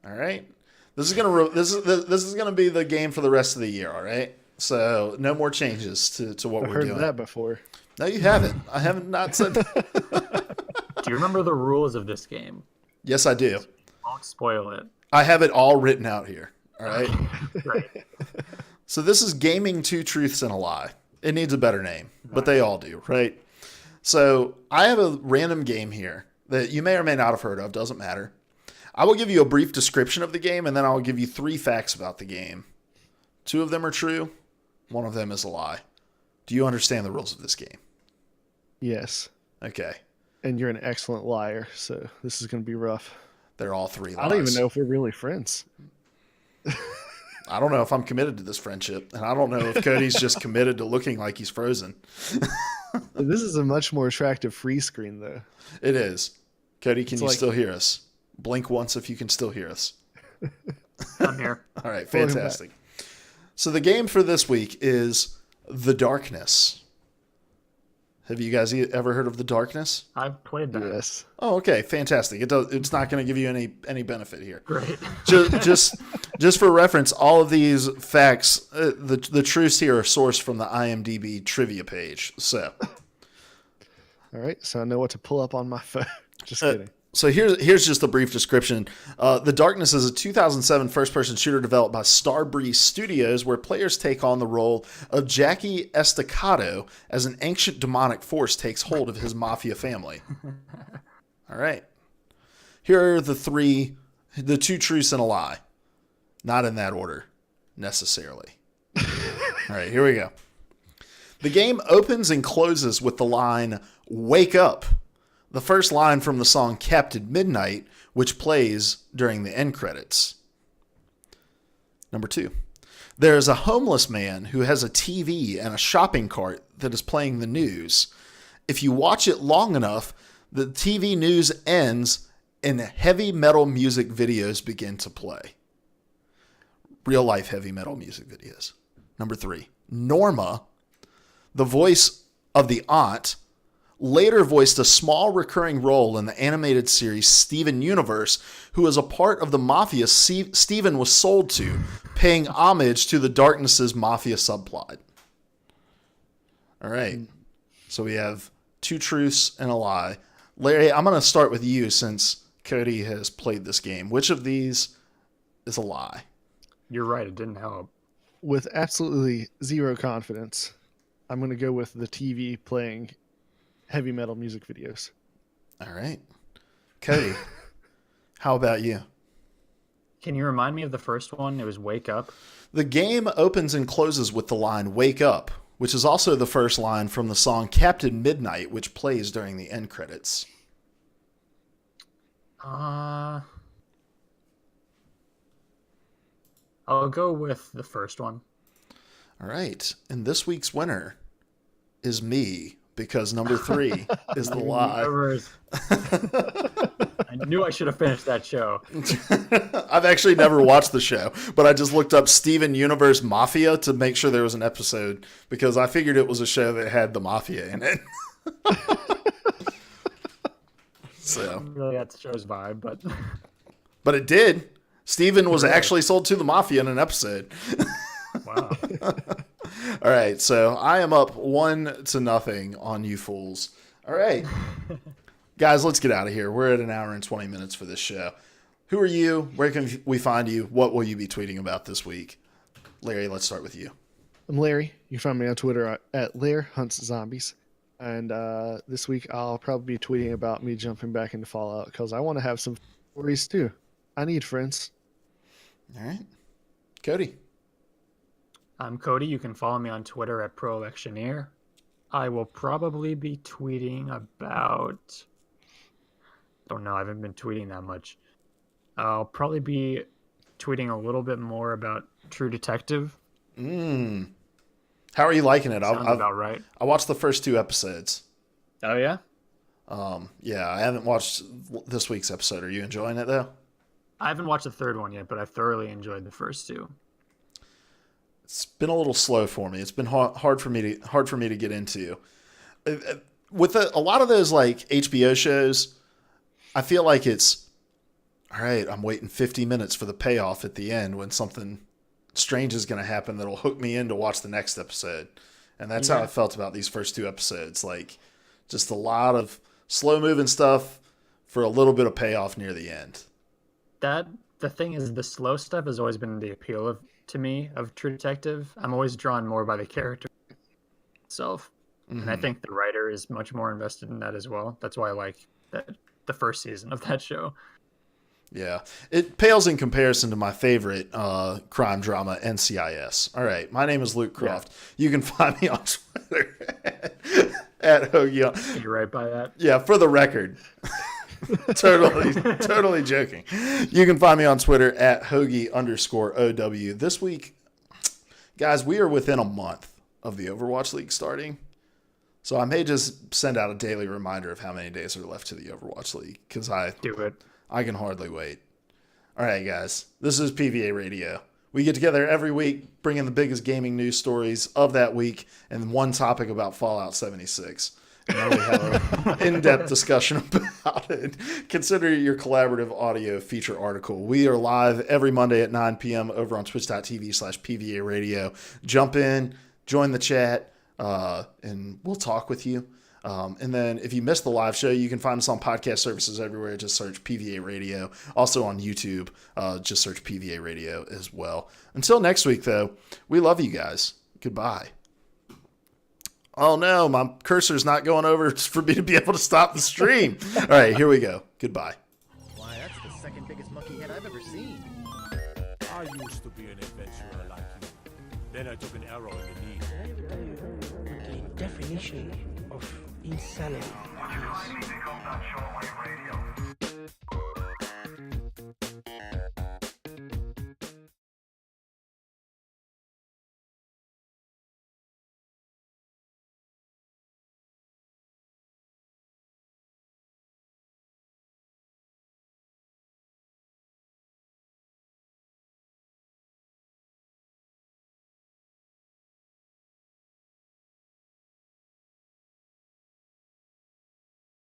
All right. This is gonna be the game for the rest of the year. All right. So no more changes to what I've we're heard doing. that before. No, you haven't. I haven't not said. Do you remember the rules of this game? Yes, I do. Won't spoil it. I have it all written out here. All right. Right. So this is Gaming Two Truths and a Lie. It needs a better name, but they all do, right? So I have a random game here that you may or may not have heard of. Doesn't matter. I will give you a brief description of the game, and then I will give you 3 facts about the game. 2 of them are true. 1 of them is a lie. Do you understand the rules of this game? Yes, Okay. and you're an excellent liar, so this is going to be rough. They're all 3 lies. I don't even know if we're really friends. I don't know if I'm committed to this friendship, and I don't know if Cody's just committed to looking like he's frozen. This is a much more attractive free screen, though. It is. Cody, can It's you like- still hear us? Blink once if you can still hear us. I'm here. All right, Welcome fantastic. So the game for this week is The Darkness. Have you guys ever heard of The Darkness? I've played that. Yes. Oh, okay, fantastic. It's not going to give you any benefit here. Great. Just for reference, all of these facts, the truths here are sourced from the IMDb trivia page. So, All right, so I know what to pull up on my phone. Just kidding. so here's just a brief description. The Darkness is a 2007 first-person shooter developed by Starbreeze Studios, where players take on the role of Jackie Estacado as an ancient demonic force takes hold of his mafia family. All right. Here are the two truths and a lie. Not in that order, necessarily. All right, here we go. The game opens and closes with the line, "Wake up," the first line from the song Captain Midnight, which plays during the end credits. Number 2. There is a homeless man who has a TV and a shopping cart that is playing the news. If you watch it long enough, the TV news ends and heavy metal music videos begin to play. Real life heavy metal music videos. Number 3. Norma, the voice of the aunt, later voiced a small recurring role in the animated series Steven Universe, who is a part of the mafia Steven was sold to, paying homage to the Darkness's mafia subplot. All right. So we have 2 truths and a lie. Larry, I'm going to start with you since Cody has played this game. Which of these is a lie? You're right. It didn't help. With absolutely zero confidence, I'm going to go with the TV playing heavy metal music videos. All right. Cody, how about you? Can you remind me of the first one? It was Wake Up. The game opens and closes with the line "Wake Up," which is also the first line from the song Captain Midnight, which plays during the end credits. I'll go with the first one. All right. And this week's winner is me, because number 3 is the lie. I knew I should have finished that show. I've actually never watched the show, but I just looked up Steven Universe Mafia to make sure there was an episode, because I figured it was a show that had the Mafia in it. So, Really, that's the show's vibe, but it did. Steven was actually sold to the Mafia in an episode. Wow. All right, so I am up 1-0 on you fools. All right. Guys, let's get out of here. We're at an hour and 20 minutes for this show. Who are you? Where can we find you? What will you be tweeting about this week? Larry, let's start with you. I'm Larry. You can find me on Twitter at LairHuntsZombies. And this week I'll probably be tweeting about me jumping back into Fallout because I want to have some stories too. I need friends. All right. Cody. I'm Cody. You can follow me on Twitter at ProElectioneer. I will probably be tweeting about... don't know. I haven't been tweeting that much. I'll probably be tweeting a little bit more about True Detective. How are you liking it? Sounds about right. I watched the first 2 episodes. Oh, yeah? Yeah, I haven't watched this week's episode. Are you enjoying it, though? I haven't watched the third one yet, but I thoroughly enjoyed the first 2. It's been a little slow for me. It's been hard for me to get into. With a lot of those like HBO shows, I feel like it's all right. I'm waiting 50 minutes for the payoff at the end when something strange is going to happen that'll hook me in to watch the next episode. And that's how I felt about these first 2 episodes. Like just a lot of slow moving stuff for a little bit of payoff near the end. The thing is, the slow stuff has always been the appeal to me of True Detective. I'm always drawn more by the character itself. Mm-hmm. And I think the writer is much more invested in that as well. That's why I like the first season of that show. Yeah. It pales in comparison to my favorite crime drama, NCIS. All right. My name is Luke Croft. Yeah. You can find me on Twitter at Hoagie. You're right by that. Yeah, for the record. Totally joking. You can find me on Twitter at Hoagie_OW. This week, guys, we are within a month of the Overwatch League starting. So I may just send out a daily reminder of how many days are left to the Overwatch League because I can hardly wait. All right, guys, this is PvA Radio. We get together every week, bringing the biggest gaming news stories of that week and one topic about Fallout 76. Now we have in-depth discussion about it. Consider your collaborative audio feature article. We are live every Monday at 9 p.m. over on twitch.tv/PvA radio. Jump in, join the chat, and we'll talk with you. And then if you missed the live show, you can find us on podcast services everywhere. Just search PvA radio. Also on YouTube, just search PvA radio as well. Until next week, though, we love you guys. Goodbye. Oh no, my cursor's not going over for me to be able to stop the stream. All right, here we go. Goodbye. Why, that's the second biggest monkey head I've ever seen. I used to be an adventurer like you. Then I took an arrow in the knee. Can I ever tell you what the definition of insanity is?